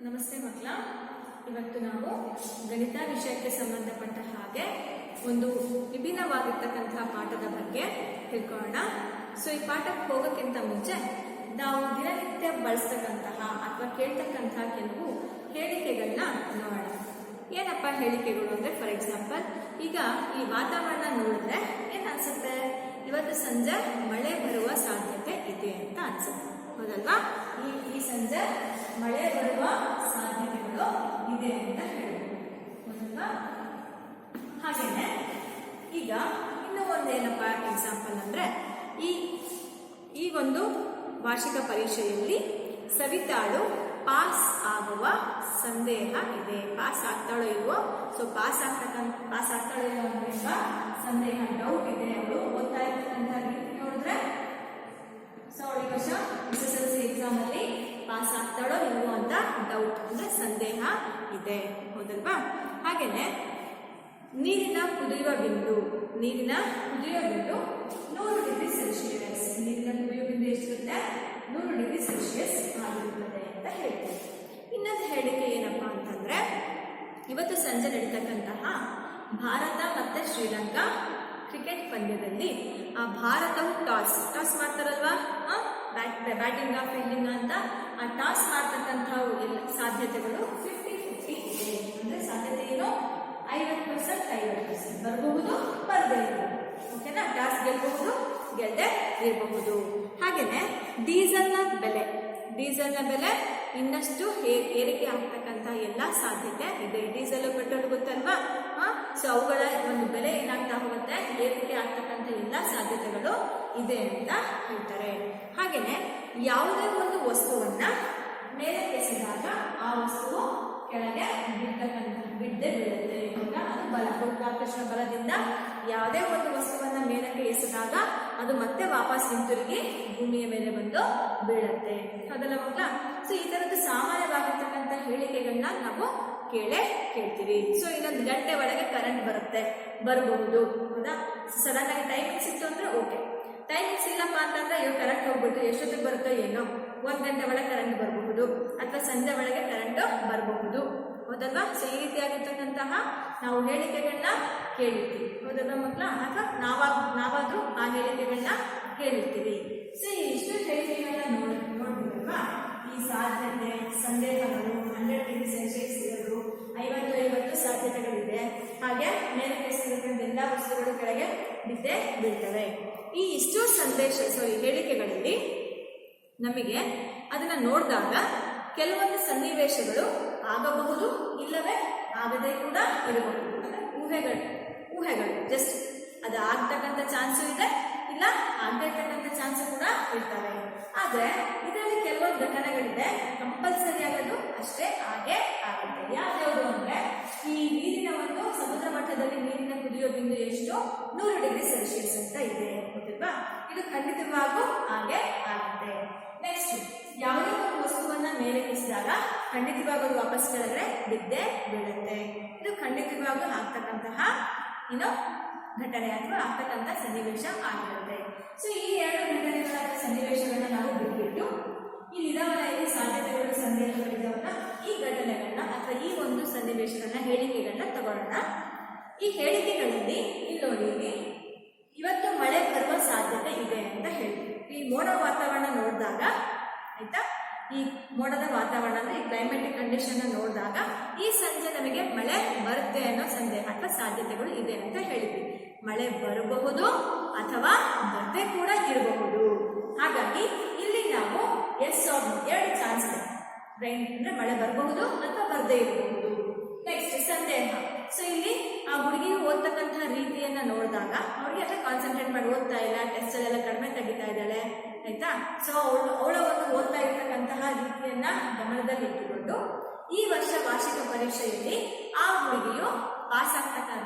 ನಮಸ್ತೆ ಮಕ್ಕಳ, ಇವತ್ತು ನಾವು ಗಣಿತ ವಿಷಯಕ್ಕೆ ಸಂಬಂಧಪಟ್ಟ ಹಾಗೆ ಒಂದು ವಿಭಿನ್ನವಾಗಿರ್ತಕ್ಕಂತಹ ಪಾಠದ ಬಗ್ಗೆ ತಿಳ್ಕೊಳ್ಳೋಣ. ಸೊ ಈ ಪಾಠಕ್ಕೆ ಹೋಗೋಕ್ಕಿಂತ ಮುಂಚೆ ನಾವು ದಿನನಿತ್ಯ ಬಳಸ್ತಕ್ಕಂತಹ ಅಥವಾ ಕೇಳ್ತಕ್ಕಂತಹ ಕೆಲವು ಹೇಳಿಕೆಗಳನ್ನ ನೋಡೋಣ. ಏನಪ್ಪ ಹೇಳಿಕೆಗಳು ಅಂದರೆ, ಫಾರ್ ಎಕ್ಸಾಂಪಲ್ ಈಗ ಈ ವಾತಾವರಣ ನೋಡಿದ್ರೆ ಏನು ಅನ್ಸುತ್ತೆ? ಇವತ್ತು ಸಂಜೆ ಮಳೆ ಬರುವ ಸಾಧ್ಯತೆ ಇದೆ ಅಂತ ಅನ್ಸುತ್ತೆ, ಹೌದಲ್ವಾ? ಈ ಸಂಜೆ ಮಳೆ ಬರುವ ಸಾಧ್ಯತೆಗಳು ಇದೆ ಅಂತ ಹೇಳ್ಬೋದು, ಹೌದಲ್ವಾ? ಹಾಗೇನೆ ಈಗ ಇನ್ನೂ ಒಂದೇನಪ್ಪ ಎಕ್ಸಾಂಪಲ್ ಅಂದ್ರೆ, ಈ ಒಂದು ವಾರ್ಷಿಕ ಪರೀಕ್ಷೆಯಲ್ಲಿ ಸವಿತಾಳು ಪಾಸ್ ಆಗುವ ಸಂದೇಹ ಇದೆ. ಪಾಸ್ ಆಗ್ತಾಳೋ ಇಲ್ವೋ? ಸೊ ಪಾಸ್ ಆಗ್ತಾಳೋ ಇಲ್ವೋ ಎಂಬ ಸಂದೇಹ, ಡೌಟ್ ಇದೆ. ಅವಳು ಓದ್ತಾ ಇರ್ತಕ್ಕಂಥ ರೀತಿ ನೋಡಿದ್ರೆ, ಸೊ ಅವಳು ಈ ವರ್ಷ SSLC ಎಕ್ಸಾಮ್ ಅಲ್ಲಿ ಪಾಸ್ ಆಗ್ತಾಳೋ ಇಲ್ವೋ ಅಂತ ಡೌಟ್ ಅಂದ್ರೆ ಸಂದೇಹ ಇದೆ, ಹೌದಲ್ವಾ? ಹಾಗೇನೆ ನೀರಿನ ಕುದಿಯುವ ಬಿಂದು 100 ಡಿಗ್ರಿ ಸೆಲ್ಸಿಯಸ್. ನೀರಿನ ಕುದಿಯುವ ಬಿಂದು ಎಷ್ಟಿರುತ್ತೆ? 100 ಡಿಗ್ರಿ ಸೆಲ್ಸಿಯಸ್ ಆಗಿರುತ್ತದೆ ಅಂತ ಹೇಳ್ತೀವಿ. ಇನ್ನೊಂದು ಹೇಳಿಕೆ ಏನಪ್ಪಾ ಅಂತಂದ್ರೆ, ಇವತ್ತು ಸಂಜೆ ನಡೀತಕ್ಕಂತಹ ಭಾರತ ಮತ್ತೆ ಶ್ರೀಲಂಕಾ ಕ್ರಿಕೆಟ್ ಪಂದ್ಯದಲ್ಲಿ ಆ ಭಾರತವು ಟಾಸ್ ಮಾಡ್ತಾರಲ್ವಾ, ಬ್ಯಾಟಿಂಗ್ ಫೀಲ್ಡಿಂಗ್ ಅಂತ ಆ ಟಾಸ್ ಮಾಡ್ತಕ್ಕಂತಹ ಸಾಧ್ಯತೆಗಳು 50-50 ಇದೆ. ಅಂದ್ರೆ ಸಾಧ್ಯತೆ ಏನು? 50% ಬರಬಹುದು, ಬರದೇ ಇರಬಹುದು. ಓಕೆನಾ? ಟಾಸ್ ಗೆಲ್ಲಬಹುದು, ಗೆಲ್ಲದೆ ಇರಬಹುದು. ಹಾಗೇನೆ ಡೀಸೆಲ್ನ ಬೆಲೆ ಇನ್ನಷ್ಟು ಏರಿಕೆ ಆಗ್ತಕ್ಕಂಥ ಎಲ್ಲ ಸಾಧ್ಯತೆ ಇದೆ. ಡೀಸೆಲ್ ಪೆಟ್ರೋಲ್ ಗೊತ್ತಲ್ವಾ? ಸೊ ಅವುಗಳ ಒಂದು ಬೆಲೆ ಏನಾಗ್ತಾ ಹೋಗುತ್ತೆ, ಏರಿಕೆ ಆಗ್ತಕ್ಕಂಥ ಎಲ್ಲ ಸಾಧ್ಯತೆಗಳು ಇದೆ ಅಂತ ಹೇಳ್ತಾರೆ. ಹಾಗೇನೆ ಯಾವುದೇ ಒಂದು ವಸ್ತುವನ್ನ ಮೇಲೆ ಎಸೆದಾಗ ಆ ವಸ್ತುವು ಕೆಳಗೆ ಬಿದ್ದೇ ಬೀಳುತ್ತೆ. ಅದು ಗುರುತ್ವಾಕರ್ಷಣ ಬಲದಿಂದ ಯಾವುದೇ ಒಂದು ವಸ್ತುವನ್ನ ಮೇಲಕ್ಕೆ ಎಸೆದಾಗ ಅದು ಮತ್ತೆ ವಾಪಸ್ ಹಿಂತಿರುಗಿ ಭೂಮಿಯ ಮೇಲೆ ಬಂದು ಬೀಳುತ್ತೆ, ಅದೆಲ್ಲ ಮಕ್ಕಳ. ಸೊ ಈ ತರದ್ದು ಸಾಮಾನ್ಯವಾಗಿರ್ತಕ್ಕಂಥ ಹೇಳಿಕೆಗಳನ್ನ ನಾವು ಕೇಳ್ತೀವಿ. ಸೊ ಇನ್ನೊಂದು ಗಂಟೆ ಒಳಗೆ ಕರೆಂಟ್ ಬರಬಹುದು, ಹೌದಾ? ಸಡನ್ ಆಗಿ ಟೈಮಿಂಗ್ ಸಿಕ್ತು ಅಂದ್ರೆ ಓಕೆ. ಟೈಮಿಂಗ್ಸ್ ಇಲ್ಲಪ್ಪ ಅಂತಂದ್ರೆ ಇವಾಗ ಕರೆಂಟ್ ಹೋಗ್ಬಿಟ್ಟು ಎಷ್ಟೊತ್ತಿಗೆ ಬರುತ್ತೋ ಏನೋ, 1 ಗಂಟೆ ಒಳಗೆ ಕರೆಂಟ್ ಬರಬಹುದು ಅಥವಾ ಸಂಜೆ ಒಳಗೆ ಕರೆಂಟ್ ಬರಬಹುದು, ಹೌದಲ್ವಾ? ಸೊ ಈ ರೀತಿಯಾಗಿರ್ತಕ್ಕಂತಹ ನಾವು ಹೇಳಿಕೆಗಳನ್ನ ಕೇಳಿರ್ತೀವಿ, ಹೌದಲ್ವಾ ಮಕ್ಕಳ? ಅಥವಾ ನಾವಾದ್ರೂ ಆ ಹೇಳಿಕೆಗಳನ್ನ ಕೇಳಿರ್ತೀವಿ. ಸೊ ಇಷ್ಟು ಹೇಳಿಕೆಗಳನ್ನ ನೋಡ್ಬಿಡಲ್ವಾ? ಈ ಸಾಧ್ಯತೆ, ಸಂದೇಹಗಳು, 100 ಡಿಗ್ರಿ ಸೆಲ್ಸಿಯಸ್ ಇರೋದು, 50 ಸಾಧ್ಯತೆಗಳಿದೆ. ಹಾಗೆ ಮೇಲೆ ಎಸೆತಕ್ಕಂಥ ಎಲ್ಲ ವಸ್ತುಗಳು ಕೆಳಗೆ ಬಿದ್ದೇ ಬೀಳ್ತವೆ. ಈ ಇಷ್ಟು ಹೇಳಿಕೆಗಳಲ್ಲಿ ನಮಗೆ ಅದನ್ನ ನೋಡಿದಾಗ ಕೆಲವೊಂದು ಸನ್ನಿವೇಶಗಳು ಆಗಬಹುದು, ಇಲ್ಲವೇ ಆಗದೆ ಕೂಡ ಇರಬಹುದು. ಅಂದ್ರೆ ಊಹೆಗಳು ಜಸ್ಟ್ ಅದು ಆಗ್ತಕ್ಕಂಥ ಚಾನ್ಸು ಇದೆ, ಇಲ್ಲ ಆಗದೆ ಇರ್ತಕ್ಕಂಥ ಚಾನ್ಸು ಕೂಡ ಇರ್ತವೆ. ಆದ್ರೆ ಇದರಲ್ಲಿ ಕೆಲವೊಂದು ಘಟನೆಗಳಿದೆ, ಕಂಪಲ್ಸರಿ ಆಗೋದು ಅಷ್ಟೇ ಹಾಗೆ ಆಗುತ್ತೆ. ಯಾವ್ಯಾವುದು ಅಂದ್ರೆ, ಈ ನೀರಿನ ಒಂದು ಸಮುದ್ರ ಮಟ್ಟದಲ್ಲಿ ನೀರಿನ ಕುದಿಯೋ ಬಿಂದು ಎಷ್ಟು? 100 ಡಿಗ್ರಿ ಸೆಲ್ಸಿಯಸ್ ಅಂತ ಇದೆ, ಗೊತ್ತಿಲ್ವಾ? ಇದು ಖಂಡಿತವಾಗೂ ಹಾಗೆ ಆಗುತ್ತೆ. ನೆಕ್ಸ್ಟ್, ಯಾವುದೇ ಒಂದು ವಸ್ತುವನ್ನ ಮೇಲೆ ಎಸೆದಾಗ ಖಂಡಿತವಾಗೂ ವಾಪಸ್ ಕೆಳಗಡೆ ಬಿದ್ದೇ ಬೀಳುತ್ತೆ. ಇದು ಖಂಡಿತವಾಗೂ ಆಗ್ತಕ್ಕಂತಹ ಘಟನೆ ಅಥವಾ ಆಗ್ತಕ್ಕಂಥ ಸನ್ನಿವೇಶ ಆಗಿರುತ್ತೆ. ಸೊ ಈ 2 ಘಟನೆಗಳ ಸನ್ನಿವೇಶಗಳನ್ನ ನಾವು ಬಿಟ್ಬಿಟ್ಟು ಇದಾವಲ್ಲ, ಈ ಸಾಧ್ಯತೆಗಳು, ಸಂದೇಹಗಳಿದಾವಲ್ಲ, ಈ ಘಟನೆಗಳನ್ನ ಅಥವಾ ಈ ಒಂದು ಸನ್ನಿವೇಶಗಳನ್ನ, ಹೇಳಿಕೆಗಳನ್ನ ತಗೊಳ್ಳೋಣ. ಈ ಹೇಳಿಕೆಗಳಲ್ಲಿ ಇಲ್ಲಿ ಇವತ್ತು ಮಳೆ ಬರುವ ಸಾಧ್ಯತೆ ಇದೆ ಅಂತ ಹೇಳ್ತೀವಿ. ಈ ಮೋಡ ವಾತಾವರಣ ನೋಡಿದಾಗ, ಆಯ್ತಾ, ಈ ಮೋಡದ ವಾತಾವರಣ ಅಂದ್ರೆ ಈ ಕ್ಲೈಮೆಟಿಕ್ ಕಂಡೀಷನ್ ನೋಡಿದಾಗ ಈ ಸಂಜೆ ನಮಗೆ ಮಳೆ ಬರುತ್ತೆ ಅನ್ನೋ ಸಂದೇಹ ಅಥವಾ ಸಾಧ್ಯತೆಗಳು ಇದೆ ಅಂತ ಹೇಳಿದ್ವಿ. ಮಳೆ ಬರಬಹುದು ಅಥವಾ ಬರದೇ ಕೂಡ ಇರಬಹುದು. ಹಾಗಾಗಿ ಇಲ್ಲಿ ನಾವು ಎರಡು ಚಾನ್ಸ್ ಇದೆ. ರೈನ್ ಅಂದ್ರೆ ಮಳೆ ಬರಬಹುದು ಅಥವಾ ಬರದೇ ಇರಬಹುದು. ನೆಕ್ಸ್ಟ್, ಸಂದೇಹ. ಸೊ ಇಲ್ಲಿ ಆ ಹುಡುಗಿ ಓದ್ತಕ್ಕಂತಹ ರೀತಿಯನ್ನ ನೋಡಿದಾಗ ಅವ್ರಿಗೆ ಅಷ್ಟೇ ಕಾನ್ಸಂಟ್ರೇಟ್ ಮಾಡಿ ಓದ್ತಾ ಇಲ್ಲ, ಟೆಸ್ಟ್ ಅಲ್ಲೆಲ್ಲ ಕಡಿಮೆ ತೆಗಿತಾ ಇದ್ದಾಳೆ, ಆಯ್ತಾ? ಸೊ ಅವಳ ಒಂದು ಓದ್ತಾ ಇರ್ತಕ್ಕಂತಹ ರೀತಿಯನ್ನ ಗಮನದಲ್ಲಿ ಇಟ್ಟುಕೊಂಡು ಈ ವರ್ಷ ವಾರ್ಷಿಕ ಪರೀಕ್ಷೆಯಲ್ಲಿ ಆ ಹುಡುಗಿಯು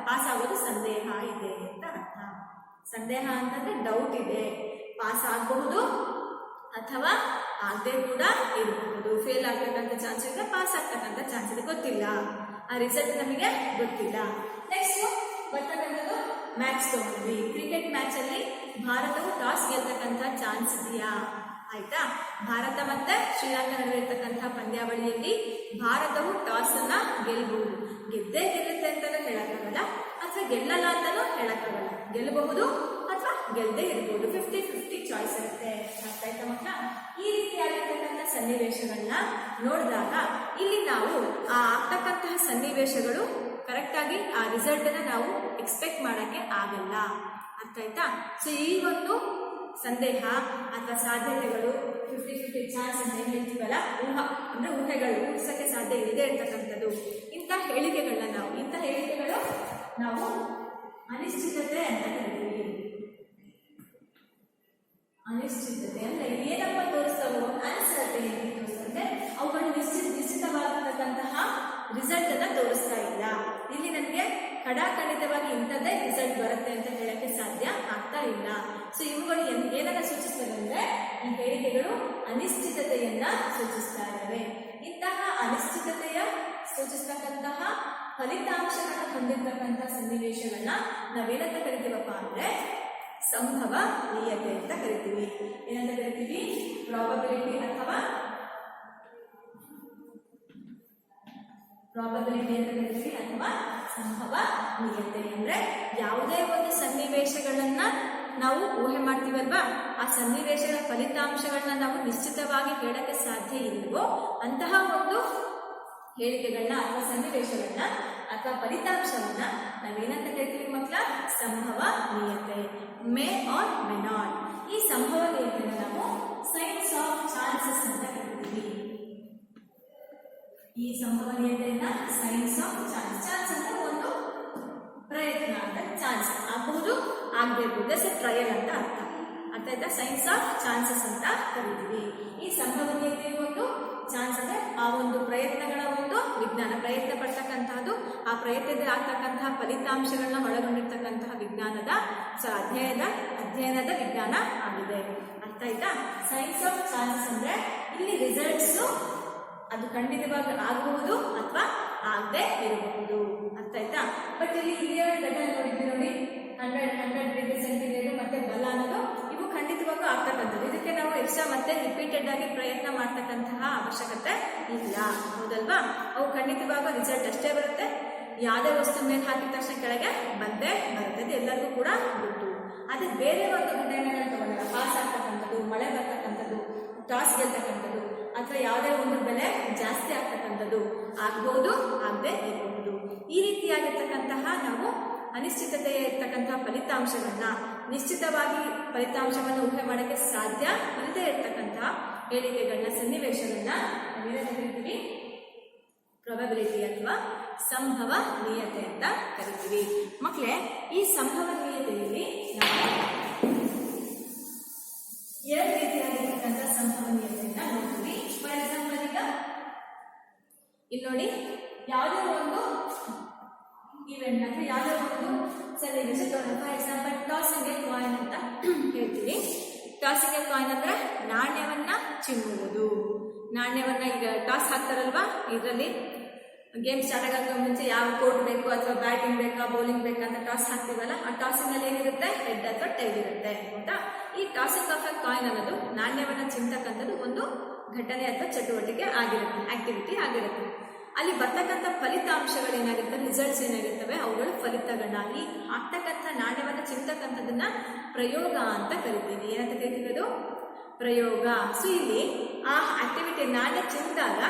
ಪಾಸ್ ಆಗೋದು ಸಂದೇಹ ಇದೆ ಅಂತ ಅರ್ಥ. ಸಂದೇಹ ಅಂತಂದ್ರೆ ಡೌಟ್ ಇದೆ, ಪಾಸ್ ಆಗಬಹುದು ಅಥವಾ ಆಗದೆ ಕೂಡ ಇರಬಹುದು. ಫೇಲ್ ಆಗ್ತಕ್ಕಂಥ ಚಾನ್ಸ್ ಇದೆ, ಪಾಸ್ ಆಗ್ತಕ್ಕಂಥ ಚಾನ್ಸ್ ಇದೆ, ಗೊತ್ತಿಲ್ಲ, ಆ ರಿಸಲ್ಟ್ ನಮಗೆ ಗೊತ್ತಿಲ್ಲ. ನೆಕ್ಸ್ಟ್ ಬರ್ತಕ್ಕಂಥದ್ದು ಮ್ಯಾಚ್ ತಗೊಂಡ್ವಿ. ಕ್ರಿಕೆಟ್ ಮ್ಯಾಚ್ ಅಲ್ಲಿ ಭಾರತವು ಟಾಸ್ ಗೆಲ್ತಕ್ಕಂಥ ಚಾನ್ಸ್ ಇದೆಯಾ? ಆಯ್ತಾ. ಭಾರತ ಮತ್ತೆ ಶ್ರೀಲಂಕಾ ನಡುವೆ ಇರ್ತಕ್ಕಂತಹ ಪಂದ್ಯಾವಳಿಯಲ್ಲಿ ಭಾರತವು ಟಾಸ್ ಅನ್ನ ಗೆಲ್ಲಬಹುದು. ಗೆದ್ದೇ ಗೆಲ್ಲುತ್ತೆ ಅಂತಾನೂ ಹೇಳಕ್ಕಾಗಲ್ಲ, ಅಥವಾ ಗೆಲ್ಲಲ್ಲ ಅಂತಾನೂ ಹೇಳಕ್ಕಾಗಲ್ಲ. ಗೆಲ್ಲಬಹುದು ಅಥವಾ ಗೆಲ್ಲದೆ ಇರಬಹುದು. 50-50 ಚಾಯ್ಸ್ ಇರುತ್ತೆ. ಅರ್ಥ ಆಯ್ತಾ ಮಕ್ಕಳ? ಈ ರೀತಿಯಾಗಿರ್ತಕ್ಕಂಥ ಸನ್ನಿವೇಶಗಳನ್ನ ನೋಡಿದಾಗ ಇಲ್ಲಿ ನಾವು ಆ ಆಗ್ತಕ್ಕಂತಹ ಸನ್ನಿವೇಶಗಳು ಕರೆಕ್ಟ್ ಆಗಿ ಆ ರಿಸಲ್ಟ್ ಅನ್ನ ನಾವು ಎಕ್ಸ್ಪೆಕ್ಟ್ ಮಾಡಕ್ಕೆ ಆಗಲ್ಲ. ಅರ್ಥ ಆಯ್ತಾ? ಸೊ ಈ ಒಂದು ಸಂದೇಹ ಅಥವಾ ಸಾಧ್ಯತೆಗಳು 50-50 ಚಾನ್ಸ್ ಅಂತ ಏನು ಹೇಳ್ತೀವಲ್ಲ, ಊಹೆಗಳು ಊಹಿಸಕ್ಕೆ ಸಾಧ್ಯ ಇಲ್ಲದೆ ಇರ್ತಕ್ಕಂಥದ್ದು. ಇಂಥ ಹೇಳಿಕೆಗಳು ನಾವು ಅನಿಶ್ಚಿತತೆ ಅಂತ ಕರಿತೀವಿ. ಅನಿಶ್ಚಿತತೆ ಅಂದ್ರೆ ಏನಪ್ಪ ತೋರಿಸ್ತವೋ, ಅನಿಶ್ಚಿತತೆ ತೋರಿಸ್ತಂತೆ ಅವುಗಳು ನಿಶ್ಚಿತವಾಗಿರ್ತಕ್ಕಂತಹ ರಿಸಲ್ಟ್ ಅನ್ನ ತೋರಿಸ್ತಾ ಇಲ್ಲ. ಇಲ್ಲಿ ನಮಗೆ ಖಡಾಖಂಡಿತವಾಗಿ ಇಂಥದ್ದೇ ರಿಸಲ್ಟ್ ಬರುತ್ತೆ ಅಂತ ಹೇಳಕ್ಕೆ ಸಾಧ್ಯ ಆಗ್ತಾ ಇಲ್ಲ. ಸೊ ಇವುಗಳು ಏನನ್ನ ಸೂಚಿಸ್ತವೆ ಅಂದ್ರೆ, ಈ ಹೇಳಿಕೆಗಳು ಅನಿಶ್ಚಿತತೆಯನ್ನ ಸೂಚಿಸ್ತಾ ಇದ್ದಾವೆ. ಇಂತಹ ಅನಿಶ್ಚಿತತೆಯ ಸೂಚಿಸ್ತಕ್ಕಂತಹ ಫಲಿತಾಂಶಗಳನ್ನು ಹೊಂದಿರತಕ್ಕಂತಹ ಸನ್ನಿವೇಶಗಳನ್ನ ನಾವೇನಂತ ಕರಿತೀವಪ್ಪ ಅಂದ್ರೆ ಸಂಭವನೀಯತೆ ಅಂತ ಕರಿತೀವಿ. ಏನಂತ ಕರಿತೀವಿ? ಪ್ರಾಬಬಿಲಿಟಿ ಅಥವಾ ಪ್ರಾಬಬಿಲಿಟಿ ಅಂತ ಕರಿತೀವಿ, ಅಥವಾ ಸಂಭವನೀಯತೆ. ಅಂದ್ರೆ ಯಾವುದೇ ಒಂದು ಸನ್ನಿವೇಶಗಳನ್ನ ನಾವು ಊಹೆ ಮಾಡ್ತೀವಲ್ವಾ, ಆ ಸನ್ನಿವೇಶಗಳ ಫಲಿತಾಂಶಗಳನ್ನ ನಾವು ನಿಶ್ಚಿತವಾಗಿ ಹೇಳಕ್ಕೆ ಸಾಧ್ಯ ಇಲ್ವೋ ಅಂತಹ ಒಂದು ಹೇಳಿಕೆಗಳನ್ನ ಅಥವಾ ಸನ್ನಿವೇಶಗಳನ್ನ ಅಥವಾ ಫಲಿತಾಂಶವನ್ನ ನಾವೇನಂತ ಕರಿತೀವಿ ಮಕ್ಕಳ? ಸಂಭವನೀಯತೆ. May R may not. ಈ ಸಂಭವನೀಯತೆಯನ್ನು ನಾವು ಸೈನ್ಸ್ ಆಫ್ ಚಾನ್ಸಸ್ ಅಂತ ಕರಿತೀವಿ. ಈ ಸಂಭವನೀಯತೆಯನ್ನ ಸೈನ್ಸ್ ಆಫ್ ಚಾನ್ಸ್. ಚಾನ್ಸ್ ಅಂದ್ರೆ ಒಂದು ಪ್ರಯತ್ನ ಅಂತ. ಚಾನ್ಸ್ ಆಗಬಹುದು, ಆಗದೆ ಇರಬಹುದು, ಟ್ರಯಲ್ ಅಂತ ಅರ್ಥ. ಅರ್ಥ ಆಯ್ತಾ? ಸೈನ್ಸ್ ಆಫ್ ಚಾನ್ಸಸ್ ಅಂತ ಕರಿತೀವಿ. ಈ ಸಂಭವನೀಯತೆಯ ಒಂದು ಚಾನ್ಸ್ ಅಂದ್ರೆ ಆ ಒಂದು ಪ್ರಯತ್ನಗಳ ಒಂದು ವಿಜ್ಞಾನ, ಪ್ರಯತ್ನ ಪಡ್ತಕ್ಕಂತಹದ್ದು, ಆ ಪ್ರಯತ್ನದ ಆಗ್ತಕ್ಕಂತಹ ಫಲಿತಾಂಶಗಳನ್ನ ಒಳಗೊಂಡಿರ್ತಕ್ಕಂತಹ ವಿಜ್ಞಾನದ ಅಧ್ಯಯನದ ವಿಜ್ಞಾನ ಆಗಿದೆ. ಅರ್ಥ ಆಯ್ತಾ? ಸೈನ್ಸ್ ಆಫ್ ಚಾನ್ಸ್ ಅಂದ್ರೆ ಇಲ್ಲಿ ರಿಸಲ್ಟ್ಸ್ ಅದು ಖಂಡಿತವಾಗಿ ಆಗಬಹುದು ಅಥವಾ ಆಗದೆ ಇರಬಹುದು. ಅರ್ಥ ಆಯ್ತಾ? ಬಟ್ ಇಲ್ಲಿ ಘಟನೆ ನೋಡಿದ್ವಿ ನೋಡಿ, 100 ಡಿಗ್ರಿ ಸೆಂಟಿಗ್ರೇಡ್ ಮತ್ತೆ ಬಲ ಅನ್ನೋದು ಇವು ಖಂಡಿತವಾಗೂ ಆಗ್ತಕ್ಕಂಥದ್ದು. ಇದಕ್ಕೆ ನಾವು ಎಕ್ಸ್ಟ್ರಾ ಮತ್ತೆ ರಿಪೀಟೆಡ್ ಆಗಿ ಪ್ರಯತ್ನ ಮಾಡ್ತಕ್ಕಂತಹ ಅವಶ್ಯಕತೆ ಇಲ್ಲ, ಹೌದಲ್ವಾ? ಅವು ಖಂಡಿತವಾಗೂ ರಿಸಲ್ಟ್ ಅಷ್ಟೇ ಬರುತ್ತೆ. ಯಾವುದೇ ವಸ್ತು ಮೇಲೆ ಹಾಕಿದ ತಕ್ಷಣ ಕೆಳಗೆ ಬಂದೇ ಬರುತ್ತೆ, ಅದು ಎಲ್ಲರಿಗೂ ಕೂಡ ಗೊತ್ತು. ಅದೇ ಬೇರೆ ಒಂದು ಘಟನೆಗಳನ್ನ ತಗೊಂಡಾಗ ಪಾಸ್ ಆಗ್ತಕ್ಕಂಥದ್ದು, ಮಳೆ ಬರ್ತಕ್ಕಂಥದ್ದು, ಟಾಸ್ ಗೆಲ್ತಕ್ಕಂಥದ್ದು, ಅಥವಾ ಯಾವುದೇ ಒಂದು ಬೆಲೆ ಜಾಸ್ತಿ ಆಗ್ತಕ್ಕಂಥದ್ದು ಆಗ್ಬಹುದು, ಆಗದೆ ಇರಬಹುದು. ಈ ರೀತಿಯಾಗಿರ್ತಕ್ಕಂತಹ ನಾವು ಅನಿಶ್ಚಿತತೆಯ ಇರ್ತಕ್ಕಂತಹ ಫಲಿತಾಂಶಗಳನ್ನ ನಿಶ್ಚಿತವಾಗಿ ಫಲಿತಾಂಶವನ್ನು ಊಹೆ ಮಾಡೋಕ್ಕೆ ಸಾಧ್ಯ ಇಲ್ಲದೆ ಇರ್ತಕ್ಕಂತಹ ಹೇಳಿಕೆಗಳನ್ನ, ಸನ್ನಿವೇಶಗಳನ್ನ ನಾವೇನಂತ ಕರಿತೀವಿ? ಪ್ರೊಬಬಿಲಿಟಿ ಅಥವಾ ಸಂಭವನೀಯತೆ ಅಂತ ಕರಿತೀವಿ. ಮಕ್ಕಳೇ, ಈ ಸಂಭವನೀಯತೆಯಲ್ಲಿ ನಾವು ಎರಡು ರೀತಿಯಾಗಿರ್ತಕ್ಕಂಥ ಸಂಭವನೀಯತೆಯನ್ನ ನೋಡ್ತೀವಿ. ಫಾರ್ ಎಕ್ಸಾಂಪಲ್, ಈಗ ಇಲ್ಲಿ ನೋಡಿ, ಯಾವುದೇ ಒಂದು ಇವೆಂಟ್ ಅಂದ್ರೆ ಯಾವುದೇ ಒಂದು ಸನ್ನಿವೇಶ. For example, tossing A coin ಅಂತ ಹೇಳ್ತೀವಿ. ಟಾಸಿಂಗ್ ಎ ಕಾಯಿನ್ ಅಂದ್ರೆ ನಾಣ್ಯವನ್ನ ಚಿಮ್ಮುವುದು. ನಾಣ್ಯವನ್ನ ಈಗ ಟಾಸ್ ಹಾಕ್ತಾರಲ್ವಾ, ಇದರಲ್ಲಿ ಗೇಮ್ ಸ್ಟಾರ್ಟ್ ಆಗೋಕೆ ಮುಂಚೆ ಯಾವ ಕೋರ್ಟ್ ಬೇಕು ಅಥವಾ ಬ್ಯಾಟಿಂಗ್ ಬೇಕಾ ಬೌಲಿಂಗ್ ಬೇಕಾ ಅಂತ ಟಾಸ್ ಹಾಕ್ತೀವಲ್ಲ, ಆ ಟಾಸಿಂಗ್ ಅಲ್ಲಿ ಏನಿರುತ್ತೆ? ಹೆಡ್ ಅಥವಾ ಟೈಲ್ ಇರುತ್ತೆ, ಹೌದಾ? ಈ ಟಾಸಿಂಗ್ ಆಫ್ ಎ ಕಾಯಿನ್ ಅನ್ನೋದು ನಾಣ್ಯವನ್ನ ಚಿಮ್ತಕ್ಕಂಥದ್ದು ಒಂದು ಘಟನೆ ಅಥವಾ ಚಟುವಟಿಕೆ ಆಗಿರುತ್ತೆ, ಆಕ್ಟಿವಿಟಿ ಆಗಿರುತ್ತೆ. ಅಲ್ಲಿ ಬರ್ತಕ್ಕಂಥ ಫಲಿತಾಂಶಗಳು ಏನಾಗುತ್ತೆ? ರಿಸಲ್ಟ್ಸ್ ಏನಾಗಿರ್ತವೆ? ಅವುಗಳು ಫಲಿತಗಳಾಗಿ ಆಗ್ತಕ್ಕಂಥ ನಾಣ್ಯವನ್ನು ಚಿಮ್ತಕ್ಕಂಥದ್ದನ್ನ ಪ್ರಯೋಗ ಅಂತ ಕರಿತೀವಿ. ಏನಂತ ಕರಿತೀವಿ? ಅದು ಪ್ರಯೋಗ. ಸೊ ಇಲ್ಲಿ ಆ ಆಕ್ಟಿವಿಟಿ ನಾಣ್ಯ ಚಿಮ್ಮಿದಾಗ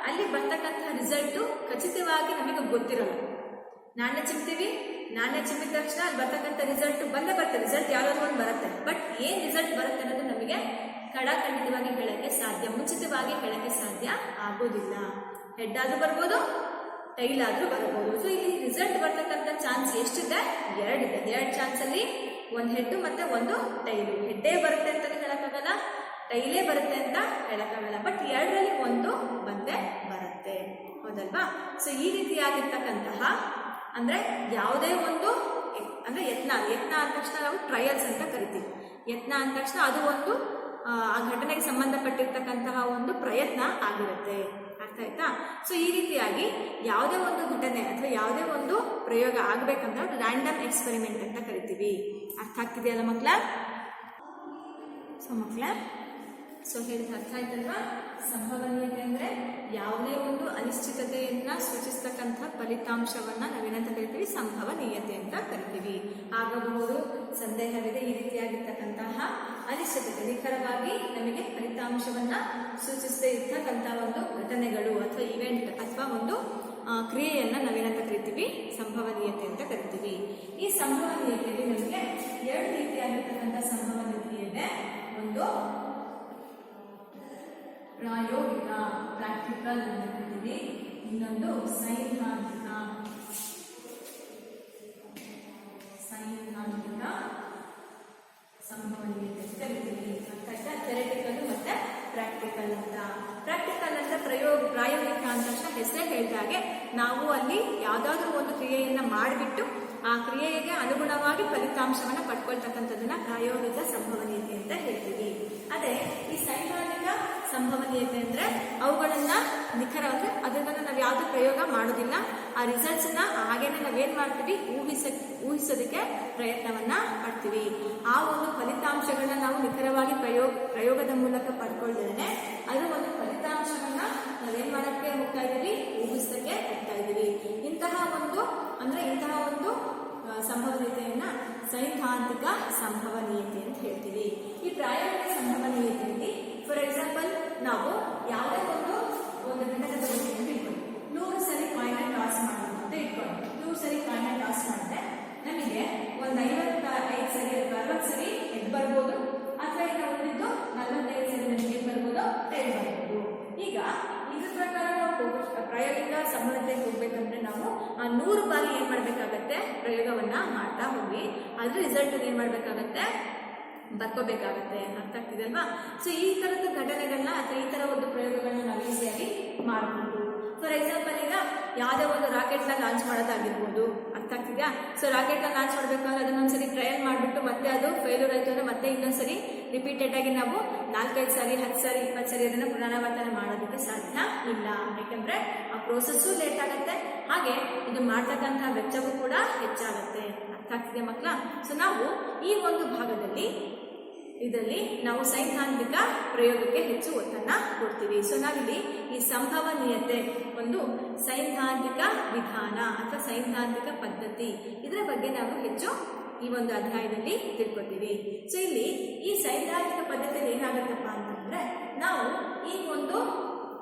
ಅಲ್ಲಿ ಬರ್ತಕ್ಕಂಥ ರಿಸಲ್ಟು ಖಚಿತವಾಗಿ ನಮಗೆ ಗೊತ್ತಿರಲ್ಲ. ನಾಣ್ಯ ಚಿಮ್ತೀವಿ, ನಾಣ್ಯ ಚಿಮ್ಮಿದ ತಕ್ಷಣ ಅಲ್ಲಿ ಬರ್ತಕ್ಕಂಥ ರಿಸಲ್ಟ್ ಬಂದೇ ಬರುತ್ತೆ. ರಿಸಲ್ಟ್ ಯಾವ್ದಾದ್ರು ಒಂದು ಬರುತ್ತೆ, ಬಟ್ ಏನ್ ರಿಸಲ್ಟ್ ಬರುತ್ತೆ ಅನ್ನೋದು ನಮಗೆ ಖಂಡಿತವಾಗಿ ಹೇಳಕ್ಕೆ ಸಾಧ್ಯ, ಮುಂಚಿತವಾಗಿ ಹೇಳಕ್ಕೆ ಸಾಧ್ಯ ಆಗೋದಿಲ್ಲ. ಹೆಡ್ ಆದ್ರೂ ಬರ್ಬೋದು, ಟೈಲ್ ಆದ್ರೂ ಬರ್ಬೋದು. ಸೊ ಇಲ್ಲಿ ರಿಸಲ್ಟ್ ಬರ್ತಕ್ಕಂಥ ಚಾನ್ಸ್ ಎಷ್ಟಿದೆ? ಎರಡಿದೆ. ಎರಡು ಚಾನ್ಸ್ ಅಲ್ಲಿ ಒಂದು ಹೆಡ್ ಮತ್ತೆ ಒಂದು ಟೈಲು. ಹೆಡ್ಡೇ ಬರುತ್ತೆ ಅಂತ ಹೇಳಕ್ಕಾಗಲ್ಲ, ಟೈಲೇ ಬರುತ್ತೆ ಅಂತ ಹೇಳಕ್ಕಾಗಲ್ಲ, ಬಟ್ ಎರಡರಲ್ಲಿ ಒಂದು ಬಂದೇ ಬರುತ್ತೆ, ಹೌದಲ್ವಾ? ಸೊ ಈ ರೀತಿಯಾಗಿರ್ತಕ್ಕಂತಹ ಅಂದ್ರೆ ಯಾವುದೇ ಒಂದು ಅಂದ್ರೆ ಯತ್ನ ಅಂದ ತಕ್ಷಣ ನಾವು ಟ್ರಯಲ್ಸ್ ಅಂತ ಕರಿತೀವಿ. ಯತ್ನ ಅಂದ ತಕ್ಷಣ ಅದು ಒಂದು ಆ ಘಟನೆಗೆ ಸಂಬಂಧಪಟ್ಟಿರ್ತಕ್ಕಂತಹ ಒಂದು ಪ್ರಯತ್ನ ಆಗಿರುತ್ತೆ. ಅರ್ಥ ಆಯ್ತಾ? ಸೊ ಈ ರೀತಿಯಾಗಿ ಯಾವುದೇ ಒಂದು ಘಟನೆ ಅಥವಾ ಯಾವುದೇ ಒಂದು ಪ್ರಯೋಗ ಆಗ್ಬೇಕಂದ್ರೆ ರ್ಯಾಂಡಮ್ ಎಕ್ಸ್ಪೆರಿಮೆಂಟ್ ಅಂತ ಕರಿತೀವಿ. ಅರ್ಥ ಆಗ್ತಿದೆಯಲ್ಲ ಮಕ್ಕಳ? ಸೊ ಮಕ್ಕಳ, ಸೊ ಹೇಳಿದ ಅರ್ಥ ಆಯ್ತಲ್ವಾ? ಸಂಭವನೀಯತೆ ಅಂದ್ರೆ ಯಾವುದೇ ಒಂದು ಅನಿಶ್ಚಿತತೆಯನ್ನ ಸೂಚಿಸ್ತಕ್ಕಂಥ ಫಲಿತಾಂಶವನ್ನ ನಾವೇನಂತ ಕರಿತೀವಿ? ಸಂಭವನೀಯತೆ ಅಂತ ಕರಿತೀವಿ. ಆಗಬಹುದು, ಸಂದೇಹವಿದೆ, ಈ ರೀತಿಯಾಗಿರ್ತಕ್ಕಂತಹ ಅನಿಶ್ಚಿತತೆ, ನಿಖರವಾಗಿ ನಮಗೆ ಫಲಿತಾಂಶವನ್ನ ಸೂಚಿಸದೇ ಇರ್ತಕ್ಕಂಥ ಒಂದು ಘಟನೆಗಳು ಅಥವಾ ಇವೆಂಟ್ ಅಥವಾ ಒಂದು ಕ್ರಿಯೆಯನ್ನ ನಾವೇನಂತ ಕರಿತೀವಿ? ಸಂಭವನೀಯತೆ ಅಂತ ಕರಿತೀವಿ. ಈ ಸಂಭವನೀಯತೆಯಲ್ಲಿ ನಮಗೆ ಎರಡು ರೀತಿಯಾಗಿರ್ತಕ್ಕಂಥ ಸಂಭವನೀಯತೆ ಇದೆ. ಒಂದು ಪ್ರಾಯೋಗಿಕ, ಪ್ರಾಕ್ಟಿಕಲ್ ಅಂತ ಕರಿತೀವಿ. ಇನ್ನೊಂದು ಸೈದ್ಧಾಂತಿಕ ಸಂಭವನೀಯತೆ ಅಂತ ಕರಿತೀವಿ. ಥಿಯರಿಟಿಕಲ್ ಮತ್ತೆ ಪ್ರಾಕ್ಟಿಕಲ್ ಅಂತ. ಪ್ರಾಕ್ಟಿಕಲ್ ಅಂತ ಪ್ರಾಯೋಗಿಕ ಅಂತ ಹೆಸರೇ ಹೇಳಿದಾಗೆ ನಾವು ಅಲ್ಲಿ ಯಾವುದಾದ್ರೂ ಒಂದು ಕ್ರಿಯೆಯನ್ನ ಮಾಡಿಬಿಟ್ಟು ಆ ಕ್ರಿಯೆಗೆ ಅನುಗುಣವಾಗಿ ಫಲಿತಾಂಶವನ್ನ ಪಡ್ಕೊಳ್ತಕ್ಕಂಥದ್ದನ್ನ ಪ್ರಾಯೋಗಿಕ ಸಂಭವನೀಯತೆ ಅಂತ ಹೇಳ್ತೀವಿ. ಅದೇ ಈ ಸೈದ್ಧಾಂತಿಕ ಸಂಭವನೀಯತೆ ಅಂದ್ರೆ ಅವುಗಳನ್ನ ನಿಖರ ಅಂದ್ರೆ ಅದನ್ನ ನಾವು ಯಾವ್ದು ಪ್ರಯೋಗ ಮಾಡೋದಿಲ್ಲ, ಆ ರಿಸಲ್ಟ್ಸ್ ನ ಹಾಗೇನೆ ನಾವೇನ್ ಮಾಡ್ತೀವಿ? ಊಹಿಸೋದಕ್ಕೆ ಪ್ರಯತ್ನವನ್ನ ಮಾಡ್ತೀವಿ. ಆ ಒಂದು ಫಲಿತಾಂಶಗಳನ್ನ ನಾವು ನಿಖರವಾಗಿ ಪ್ರಯೋಗದ ಮೂಲಕ ಪಡ್ಕೊಳ್ದೇನೆ ಅದು ಒಂದು ಫಲಿತಾಂಶವನ್ನ ನಾವೇನ್ ಮಾಡಕ್ಕೆ ಹೋಗ್ತಾ ಇದೀವಿ? ಊಹಿಸೋದಕ್ಕೆ ಹೋಗ್ತಾ ಇದೀವಿ. ಇಂತಹ ಒಂದು ಸಂಭವನೀಯತೆಯನ್ನ ಸೈದ್ಧಾಂತಿಕ ಸಂಭವನೀಯತೆ ಅಂತ ಹೇಳ್ತೀವಿ. ಈ ಪ್ರಾಯೋಗಿಕ ಸಂಭವನೀಯತೆಯಲ್ಲಿ ಫಾರ್ ಎಕ್ಸಾಂಪಲ್ ನಾವು ಯಾವುದೇ ಒಂದು ಘಟಕ ತಗೊಂಡು ಇಟ್ಕೊಂಡು 100 ಸರಿ ಕಾಯಿನ್ ಟಾಸ್ ಮಾಡೋದು ಅಂತ ಇಟ್ಕೊಂಡು 100 ಸರಿ ಕಾಯಿನ್ ಟಾಸ್ ಮಾಡಿದ್ರೆ ನಮಗೆ ಒಂದು 55 ಸರಿ ಅಥವಾ 60 ಸರಿ ಎದ್ ಬರ್ಬೋದು, ಅಥವಾ ಈಗ ಉಳಿದು 45 ಸರಿ ನಮಗೆ ಎದ್ ಬರ್ಬೋದು, ಟೈಲ್ ಬರ್ಬೋದು. ಈಗ ಇದ್ರ ಪ್ರಕಾರ ನಾವು ಪ್ರಾಯೋಗಿಕ ಸಂಭವನೀಯತೆಗೆ ಹೋಗ್ಬೇಕಂದ್ರೆ ನಾವು ಆ 100 ಬಾರಿ ಏನ್ ಮಾಡ್ಬೇಕಾಗತ್ತೆ? ಪ್ರಯೋಗವನ್ನ ಮಾಡ್ತಾ ಹೋಗಿ ಅದ್ರ ರಿಸಲ್ಟ್ ಏನ್ ಮಾಡ್ಬೇಕಾಗತ್ತೆ? ಬರ್ಕೋಬೇಕಾಗತ್ತೆ. ಅರ್ಥ ಆಗ್ತಿದೆ ಅಲ್ವಾ? ಸೊ ಈ ತರದ ಘಟನೆಗಳನ್ನ ಅಥವಾ ಈ ತರ ಒಂದು ಪ್ರಯೋಗಗಳನ್ನ ನಾವು ಈಸಿಯಾಗಿ ಮಾಡಬಹುದು. ಫಾರ್ ಎಕ್ಸಾಂಪಲ್ ಈಗ ಯಾವುದೇ ಒಂದು ರಾಕೆಟ್ ನ ಲಾಂಚ್ ಮಾಡೋದಾಗಿರ್ಬೋದು. ಅರ್ಥ ಆಗ್ತಿದ್ಯಾ? ಸೊ ರಾಕೆಟ್ ನ ಲಾಂಚ್ ಮಾಡ್ಬೇಕಾದ್ರೆ ಅದನ್ನೊಂದ್ಸರಿ ಟ್ರಯಲ್ ಮಾಡ್ಬಿಟ್ಟು ಮತ್ತೆ ಅದು ಫೇಲ್ಯೂರ್ ಆಯ್ತು ಅಂದ್ರೆ ಮತ್ತೆ ಇನ್ನೊಂದ್ಸರಿ ರಿಪೀಟೆಡ್ ಆಗಿ ನಾವು 4-5 ಸಾರಿ 10 ಸಾರಿ 20 ಸಾರಿ ಅದನ್ನ ಪುನರಾವರ್ತನೆ ಮಾಡೋದಕ್ಕೆ ಸಾಧ್ಯ ಇಲ್ಲ. ಯಾಕಂದ್ರೆ ಆ ಪ್ರೋಸೆಸ್ಸು ಲೇಟ್ ಆಗುತ್ತೆ, ಹಾಗೆ ಇದು ಮಾಡ್ತಕ್ಕಂಥ ವೆಚ್ಚವೂ ಕೂಡ ಹೆಚ್ಚಾಗುತ್ತೆ. ಅರ್ಥ ಆಗ್ತಿದೆ ಮಕ್ಕಳ? ಸೊ ನಾವು ಈ ಒಂದು ಭಾಗದಲ್ಲಿ ಇದರಲ್ಲಿ ನಾವು ಸೈದ್ಧಾಂತಿಕ ಪ್ರಯೋಗಕ್ಕೆ ಹೆಚ್ಚು ಒತ್ತನ್ನ ಕೊಡ್ತೀವಿ. ಸೊ ನಾವಿಲ್ಲಿ ಈ ಸಂಭವನೀಯತೆ ಒಂದು ಸೈದ್ಧಾಂತಿಕ ವಿಧಾನ ಅಥವಾ ಸೈದ್ಧಾಂತಿಕ ಪದ್ಧತಿ, ಇದರ ಬಗ್ಗೆ ನಾವು ಹೆಚ್ಚು ಈ ಒಂದು ಅಧ್ಯಾಯದಲ್ಲಿ ತಿಳ್ಕೊತೀವಿ. ಸೊ ಇಲ್ಲಿ ಈ ಸೈದ್ಧಾಂತಿಕ ಪದ್ಧತಿಯಲ್ಲಿ ಏನಾಗುತ್ತಪ್ಪ ಅಂತಂದ್ರೆ ನಾವು ಈ ಒಂದು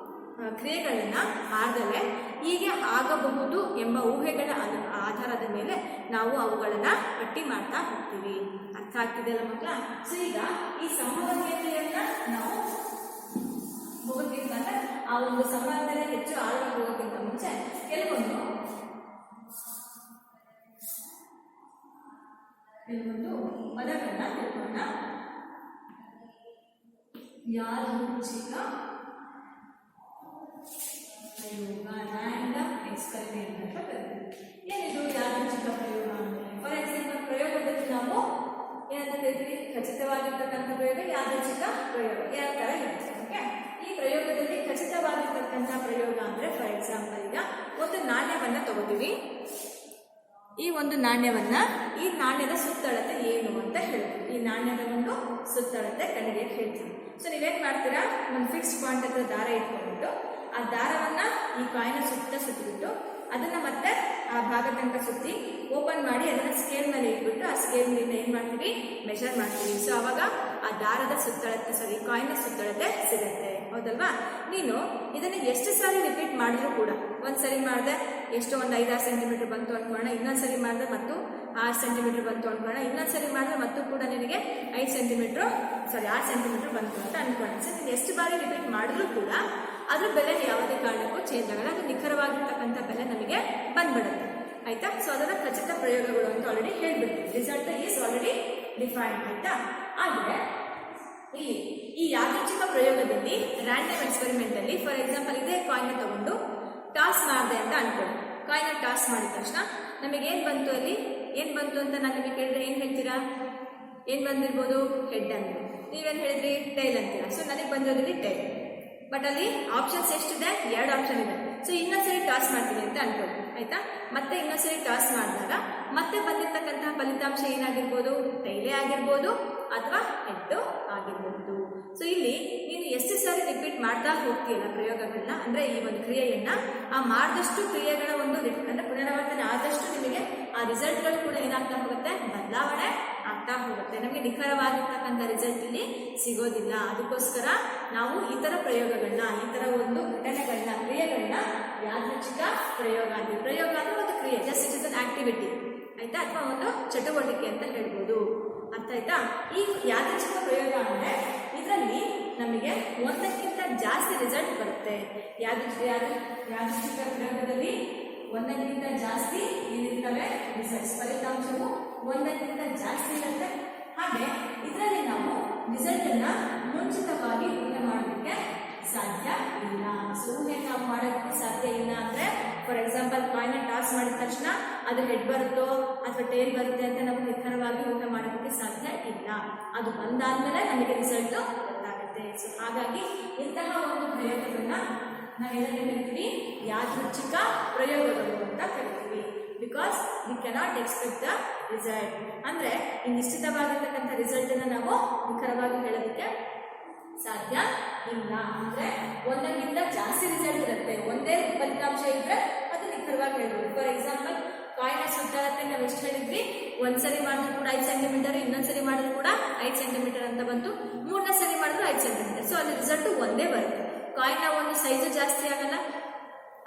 ಕ್ರಿಯೆಗಳನ್ನ ಮಾಡದಲ್ಲೇ ಹೀಗೆ ಆಗಬಹುದು ಎಂಬ ಊಹೆಗಳ ಆಧಾರದ ಮೇಲೆ ನಾವು ಅವುಗಳನ್ನ ಪಟ್ಟಿ ಮಾಡ್ತಾ ಹೋಗ್ತೀವಿ. ಅರ್ಥ ಆಗ್ತಿದೆಯಲ್ಲ ಮಕ್ಕಳ? ಸೊ ಈಗ ಈ ಸಂಭವನೀಯತೆಯನ್ನ ನಾವು ಹೋಗೋಕ್ಕಿಂತ ಆ ಒಂದು ಸಂಬಂಧದಲ್ಲಿ ಹೆಚ್ಚು ಆಳವಾಗಿ ಹೋಗೋಕ್ಕಿಂತ ಮುಂಚೆ ಕೆಲವೊಂದು ಪದಗಳನ್ನ ತಿಳ್ಕೊಳ್ಳೋಣ. ಯಾದೃಚ್ಛಿಕ ಪ್ರಯೋಗ, ರ್ಯಾಂಡಮ್ ಎಕ್ಸ್ಪೆರಿಮೆಂಟ್ ಅಂತ ಕರೀತೀವಿ. ಏನಿದು ಯಾದೃಚ್ಛಿಕ ಪ್ರಯೋಗ ಅಂದ್ರೆ? ಫಾರ್ ಎಕ್ಸಾಂಪಲ್ ಪ್ರಯೋಗದಲ್ಲಿ ನಾವು ಏನಂತ ಕರಿತೀವಿ? ಖಚಿತವಾಗಿರ್ತಕ್ಕಂಥ ಪ್ರಯೋಗ ಯಾದೃಚ್ಛಿಕ ಪ್ರಯೋಗ. ಯಾವ ತರ ಇರುತ್ತೆ? ಓಕೆ, ಈ ಪ್ರಯೋಗದಲ್ಲಿ ಖಚಿತವಾಗಿರ್ತಕ್ಕಂಥ ಪ್ರಯೋಗ ಅಂದ್ರೆ ಫಾರ್ ಎಕ್ಸಾಂಪಲ್ ಈಗ ಒಂದು ನಾಣ್ಯವನ್ನ ತಗೋತೀವಿ. ಈ ಒಂದು ನಾಣ್ಯವನ್ನ ಈ ನಾಣ್ಯದ ಸುತ್ತಳತೆ ಏನು ಅಂತ ಹೇಳ್ತೀವಿ. ಈ ನಾಣ್ಯದ ಒಂದು ಸುತ್ತಳತೆ ಕಂಡುಹಿಡಿಯಕ್ಕೆ ಹೇಳ್ತೀವಿ. ಸೊ ನೀವೇನ್ ಮಾಡ್ತೀರಾ? ಒಂದು ಫಿಕ್ಸ್ ಪಾಯಿಂಟ್ ಹತ್ರ ದಾರ ಇಟ್ಕೊಂಡ್ಬಿಟ್ಟು ಆ ದಾರವನ್ನ ಈ ಕಾಯಿನ ಸುತ್ತಿಬಿಟ್ಟು ಅದನ್ನ ಮತ್ತೆ ಆ ಭಾಗ ತನಕ ಸುತ್ತಿ ಓಪನ್ ಮಾಡಿ ಅದನ್ನ ಸ್ಕೇಲ್ ಮೇಲೆ ಇಟ್ಬಿಟ್ಟು ಆ ಸ್ಕೇಲ್ ಮೇಲೆ ಏನ್ ಮಾಡ್ತೀವಿ? ಮೆಷರ್ ಮಾಡ್ತೀವಿ. ಸೊ ಅವಾಗ ಆ ದಾರದ ಸುತ್ತಳತೆ ಕಾಯಿನ ಸುತ್ತಳತೆ ಸಿಗುತ್ತೆ. ಹೌದಲ್ವಾ? ನೀನು ಇದನ್ನ ಎಷ್ಟು ಸಾರಿ ರಿಪೀಟ್ ಮಾಡಿದ್ರು ಕೂಡ, ಒಂದ್ಸರಿ ಮಾಡಿದೆ ಎಷ್ಟೋ ಒಂದು 5-6 ಸೆಂಟಿಮೀಟರ್ ಬಂತು ಅನ್ಕೋಣ, ಇನ್ನೊಂದ್ಸರಿ ಮಾಡಿದ್ರೆ ಮತ್ತು 6 ಸೆಂಟಿಮೀಟರ್ ಬಂತು ಅನ್ಕೋಣ, ಇನ್ನೊಂದ್ಸರಿ ಮಾಡಿದ್ರೆ ಮತ್ತು ಕೂಡ ನಿನಗೆ 6 ಸೆಂಟಿಮೀಟರ್ ಬಂತು ಅಂತ ಅನ್ಕೋಣ. ಸೊ ನೀನು ಎಷ್ಟು ಬಾರಿ ರಿಪೀಟ್ ಮಾಡಿದ್ರು ಕೂಡ ಅದ್ರ ಬೆಲೆ ಯಾವುದೇ ಕಾರಣಕ್ಕೂ ಚೇಂಜ್ ಆಗಲ್ಲ. ಅದು ನಿಖರವಾಗಿರ್ತಕ್ಕಂಥ ಬೆಲೆ ನಮಗೆ ಬಂದ್ಬಿಡುತ್ತೆ. ಆಯ್ತಾ? ಸೊ ಅದನ್ನ ಖಚಿತ ಪ್ರಯೋಗಗಳು ಅಂತ ಆಲ್ರೆಡಿ ಹೇಳ್ಬಿಡ್ತೀವಿ. Result is already defined. ಆಯ್ತಾ? ಆದ್ರೆ ಈ ಯಾದೃಚ್ಛಿಕ ಪ್ರಯೋಗದಲ್ಲಿ ರ್ಯಾಂಡಮ್ ಎಕ್ಸ್ಪೆರಿಮೆಂಟ್ ಅಲ್ಲಿ ಫಾರ್ ಎಕ್ಸಾಂಪಲ್ ಇದೇ ಕಾಯಿನ್ ತಗೊಂಡು ಟಾಸ್ ಮಾಡಿದೆ ಅಂತ ಅನ್ಕೊಳ್ಳಿ. ಕಾಯಿನ್ ಟಾಸ್ ಮಾಡಿದ ತಕ್ಷಣ ನಮಗೆ ಏನ್ ಬಂತು? ಅಲ್ಲಿ ಏನ್ ಬಂತು ಅಂತ ನಾನು ನಿಮಗೆ ಕೇಳಿದ್ರೆ ಏನ್ ಹೇಳ್ತೀರಾ? ಏನ್ ಬಂದಿರ್ಬೋದು? ಹೆಡ್ ಅಂತ. ನೀವೇನ್ ಹೇಳಿದ್ರಿ? ಟೈಲ್ ಅಂತೀರಾ. ಸೊ ನನಗೆ ಬಂದಿರೋದ್ರಲ್ಲಿ ಟೈಲ್. ಬಟ್ ಅಲ್ಲಿ ಆಪ್ಷನ್ಸ್ ಎಷ್ಟಿದೆ? 2 ಆಪ್ಷನ್ ಇದೆ. ಸೊ ಇನ್ನೊಂದ್ಸರಿ ಟಾಸ್ ಮಾಡ್ತೀನಿ ಅಂತ ಅನ್ಕೊಳ್ಳಿ. ಆಯ್ತಾ? ಮತ್ತೆ ಇನ್ನೊಂದ್ಸರಿ ಟಾಸ್ ಮಾಡಿದಾಗ ಮತ್ತೆ ಬಂದಿರ್ತಕ್ಕಂತಹ ಫಲಿತಾಂಶ ಏನಾಗಿರ್ಬೋದು? ಟೈಲೇ ಆಗಿರ್ಬೋದು ಅಥವಾ ಹೆಡ್ ಆಗಿರ್ಬೋದು. ಸೊ ಇಲ್ಲಿ ನೀನು ಎಷ್ಟು ಸಾರಿ ರಿಪೀಟ್ ಮಾಡ್ತಾ ಹೋಗ್ತೀಯಲ್ಲ ಪ್ರಯೋಗಗಳನ್ನ, ಅಂದ್ರೆ ಈ ಒಂದು ಕ್ರಿಯೆಯನ್ನ ಆ ಮಾಡಿದಷ್ಟು ಕ್ರಿಯೆಗಳ ಒಂದು ಅಂದ್ರೆ ಪುನರಾವರ್ತನೆ ಆದಷ್ಟು ನಿಮಗೆ ಆ ರಿಸಲ್ಟ್ಗಳು ಕೂಡ ಏನಾಗ್ತಾ ಹೋಗುತ್ತೆ, ಬದಲಾವಣೆ ಆಗ್ತಾ ಹೋಗುತ್ತೆ. ನಮಗೆ ನಿಖರವಾಗಿರ್ತಕ್ಕಂಥ ರಿಸಲ್ಟ್ ಇಲ್ಲಿ ಸಿಗೋದಿಲ್ಲ. ಅದಕ್ಕೋಸ್ಕರ ನಾವು ಈ ತರ ಪ್ರಯೋಗಗಳನ್ನ, ಈ ತರ ಒಂದು ಘಟನೆಗಳನ್ನ, ಕ್ರಿಯೆಗಳನ್ನ ಯಾದೃಚ್ಛಿಕ ಪ್ರಯೋಗ ಅಂತೀವಿ. ಪ್ರಯೋಗ ಅಂದ್ರೆ ಒಂದು ಕ್ರಿಯೆ, just it is an activity ಆಯ್ತಾ, ಅಥವಾ ಒಂದು ಚಟುವಟಿಕೆ ಅಂತ ಹೇಳ್ಬೋದು. ಅರ್ಥ ಆಯ್ತಾ? ಈ ಯಾದೃಚ್ಛಿಕ ಪ್ರಯೋಗ ಅಂದ್ರೆ ಇದರಲ್ಲಿ ನಮಗೆ ಒಂದಕ್ಕಿಂತ ಜಾಸ್ತಿ ರಿಸಲ್ಟ್ ಬರುತ್ತೆ. ಯಾದೃಚ್ಛಿಕ ಪ್ರಯೋಗದಲ್ಲಿ ಒಂದಕ್ಕಿಂತ ಜಾಸ್ತಿ ಏನಿರ್ತವೆ ರಿಸಲ್ಟ್ಸ್, ಫಲಿತಾಂಶವು ಒಂದಕ್ಕಿಂತ ಜಾಸ್ತಿ ಇರುತ್ತೆ. ಹಾಗೆ ಇದರಲ್ಲಿ ನಾವು ರಿಸಲ್ಟ್ ಅನ್ನ ಮುಂಚಿತವಾಗಿ ಊಹೆ ಮಾಡೋದಕ್ಕೆ ಸಾಧ್ಯ ಇಲ್ಲ. ಸೊ ಊಹೆ ನಾವು ಮಾಡೋದಕ್ಕೆ ಸಾಧ್ಯ ಇಲ್ಲ ಅಂದ್ರೆ, ಫಾರ್ ಎಕ್ಸಾಂಪಲ್ ಕಾಯಿನ್ ಟಾಸ್ ಮಾಡಿದ ತಕ್ಷಣ ಅದು ಹೆಡ್ ಬರುತ್ತೋ ಅಥವಾ ಟೇಲ್ ಬರುತ್ತೆ ಅಂತ ನಾವು ನಿಖರವಾಗಿ ಊಹೆ ಮಾಡೋದಕ್ಕೆ ಸಾಧ್ಯ ಇಲ್ಲ. ಅದು ಬಂದಾದ್ಮೇಲೆ ನಮಗೆ ರಿಸಲ್ಟ್ ಗೊತ್ತಾಗುತ್ತೆ. ಸೊ ಹಾಗಾಗಿ ಇಂತಹ ಒಂದು ಪ್ರಯೋಗಗಳನ್ನ ನಾವೇನಂತ ಕರಿತೀವಿ, ಯಾದೃಚ್ಛಿಕ ಪ್ರಯೋಗಗಳು ಅಂತ ಕರಿತೀವಿ. Because we cannot expect the result, ಅಂದ್ರೆ ಈ ನಿಶ್ಚಿತವಾಗಿರ್ತಕ್ಕಂಥ ರಿಸಲ್ಟ್ ಅನ್ನ ನಾವು ನಿಖರವಾಗಿ ಹೇಳೋದಕ್ಕೆ ಸಾಧ್ಯ ಇಲ್ಲ. ಅಂದ್ರೆ ಒಂದಕ್ಕಿಂತ ಜಾಸ್ತಿ ರಿಸಲ್ಟ್ ಇರುತ್ತೆ, ಒಂದೇ ಫಲಿತಾಂಶ ಇದ್ರೆ ಅದು ನಿಖರವಾಗಿ ಹೇಳ್ಬೋದು. ಫಾರ್ ಎಕ್ಸಾಂಪಲ್ ಕಾಯಿನ್ ಸುತ್ತಾಗುತ್ತೆ, ನಾವು ಎಷ್ಟು ಹೇಳಿದ್ವಿ, ಒಂದ್ಸರಿ ಮಾಡಿದ್ರು ಕೂಡ 5 ಸೆಂಟಿಮೀಟರ್, ಇನ್ನೊಂದ್ಸರಿ ಮಾಡಿದ್ರು ಕೂಡ 5 ಸೆಂಟಿಮೀಟರ್ ಅಂತ ಬಂತು, ಮೂರನೇ ಸರಿ ಮಾಡಿದ್ರು 5 ಸೆಂಟಿಮೀಟರ್. ಸೊ ಅಲ್ಲಿ ರಿಸಲ್ಟ್ ಒಂದೇ ಬರುತ್ತೆ. ಕಾಯಿನ್ ಒಂದು ಸೈಜು ಜಾಸ್ತಿ ಆಗಲ್ಲ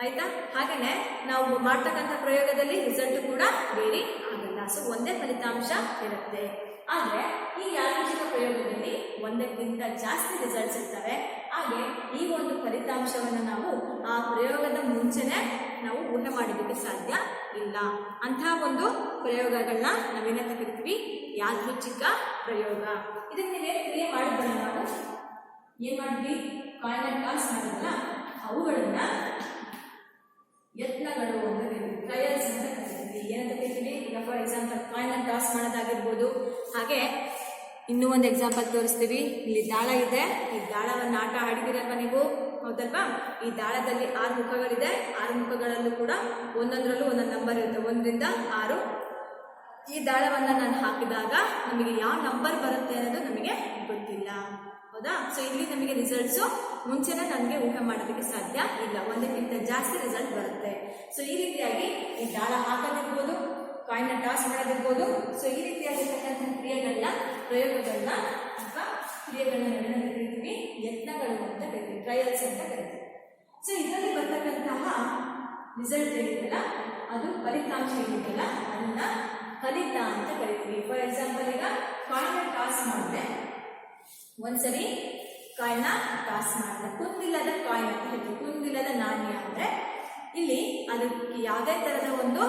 ಆಯ್ತಾ. ಹಾಗೇನೆ ನಾವು ಮಾಡ್ತಕ್ಕಂಥ ಪ್ರಯೋಗದಲ್ಲಿ ರಿಸಲ್ಟ್ ಕೂಡ ವೇರಿ ಆಗಲ್ಲ. ಸೊ ಒಂದೇ ಫಲಿತಾಂಶ ಇರುತ್ತೆ. ಆದ್ರೆ ಈ ಯಾದೃಚ್ಛಿಕ ಪ್ರಯೋಗದಲ್ಲಿ ಒಂದಕ್ಕಿಂತ ಜಾಸ್ತಿ ರಿಸಲ್ಟ್ಸ್ ಇರ್ತವೆ. ಹಾಗೆ ಈ ಒಂದು ಫಲಿತಾಂಶವನ್ನು ನಾವು ಆ ಪ್ರಯೋಗದ ಮುಂಚೆನೆ ನಾವು ಊಹೆ ಮಾಡೋದಕ್ಕೆ ಸಾಧ್ಯ ಇಲ್ಲ. ಅಂತಹ ಒಂದು ಪ್ರಯೋಗಗಳನ್ನ ನಾವೇನಂತ ಕರಿತೀವಿ, ಯಾದೃಚ್ಛಿಕ ಪ್ರಯೋಗ. ಇದಕ್ಕೆ ನೀವೇನು ಕ್ರಿಯೆ ಮಾಡಿದ್ರಲ್ಲ, ನಾವು ಏನ್ ಮಾಡಿದ್ವಿ, ಕಾಯಿನ್ ಟಾಸ್ ಮಾಡಿದ್ರಲ್ಲ, ಅವುಗಳನ್ನ ಯತ್ನಗಳು ಅಂತ ಕರಿತೀವಿ, ಟ್ರಯಲ್ಸ್ ಅಂತ ಕರಿತೀವಿ. ಏನಂತ ಕರಿತೀವಿ, ಈಗ ಫಾರ್ ಎಕ್ಸಾಂಪಲ್ ಕಾಯಿನ್ ಟಾಸ್ ಮಾಡೋದಾಗಿರ್ಬೋದು. ಹಾಗೆ ಇನ್ನೂ ಒಂದು ಎಕ್ಸಾಂಪಲ್ ತೋರಿಸ್ತೀವಿ. ಇಲ್ಲಿ ದಾಳ ಇದೆ, ಈ ದಾಳವನ್ನು ಆಟ ಆಡಿದಿರಲ್ವಾ ನೀವು, ಹೌದಲ್ವಾ? ಈ ದಾಳದಲ್ಲಿ 6 ಮುಖಗಳಿದೆ. 6 ಮುಖಗಳಲ್ಲೂ ಕೂಡ ಒಂದೊಂದರಲ್ಲೂ ಒಂದೊಂದು ನಂಬರ್ ಇರುತ್ತೆ, 1 ರಿಂದ 6. ಈ ದಾಳವನ್ನು ನಾನು ಹಾಕಿದಾಗ ನಮಗೆ ಯಾವ ನಂಬರ್ ಬರುತ್ತೆ ಅನ್ನೋದು ನಮಗೆ ಗೊತ್ತಿಲ್ಲ, ಹೌದಾ? ಸೊ ಇಲ್ಲಿ ನಮಗೆ ರಿಸಲ್ಟ್ಸು ಮುಂಚೆನೇ ನನಗೆ ಊಹೆ ಮಾಡೋದಕ್ಕೆ ಸಾಧ್ಯ ಇಲ್ಲ, ಒಂದಕ್ಕಿಂತ ಜಾಸ್ತಿ ರಿಸಲ್ಟ್ ಬರುತ್ತೆ. ಸೊ ಈ ರೀತಿಯಾಗಿ ಈ ದಾಳ ಹಾಕೋದಿರ್ಬೋದು, ಕಾಯಿನ್ ಟಾಸ್ ಮಾಡೋದಿರ್ಬೋದು. ಸೊ ಈ ರೀತಿಯಾಗಿರ್ತಕ್ಕಂಥ ಕ್ರಿಯೆಗಳನ್ನ, ಪ್ರಯೋಗಗಳನ್ನ ಅಥವಾ ಕ್ರಿಯೆಗಳನ್ನ ಏನಂತ ಕರಿತೀವಿ, ಯತ್ನಗಳು ಅಂತ ಕರಿತೀವಿ, ಟ್ರಯಲ್ಸ್ ಅಂತ ಕರಿತೀವಿ. ಸೊ ಇದರಲ್ಲಿ ಬರ್ತಕ್ಕಂತಹ ರಿಸಲ್ಟ್ ಏನಿದೆಯಲ್ಲ, ಅದು ಫಲಿತಾಂಶ ಏನಿದೆಯಲ್ಲ, ಅದನ್ನ ಫಲಿತ ಅಂತ ಕರಿತೀವಿ. ಫಾರ್ ಎಕ್ಸಾಂಪಲ್ ಈಗ ಕಾಯಿನ್ ಟಾಸ್ ಮಾಡಿದ್ರೆ, ಒಂದ್ಸರಿ ಕಾಯಿನ್ ಟಾಸ್ ಮಾಡಿದ್ರೆ ಕುಂದಿಲ್ಲದ ಕಾಯಿನ್ ಅಂತ ಹೇಳ್ತೀವಿ, ಕುಂದಿಲ್ಲದ ನಾಣ್ಯ ಅಂದ್ರೆ ಇಲ್ಲಿ ಅದಕ್ಕೆ ಯಾವುದೇ ತರದ ಒಂದು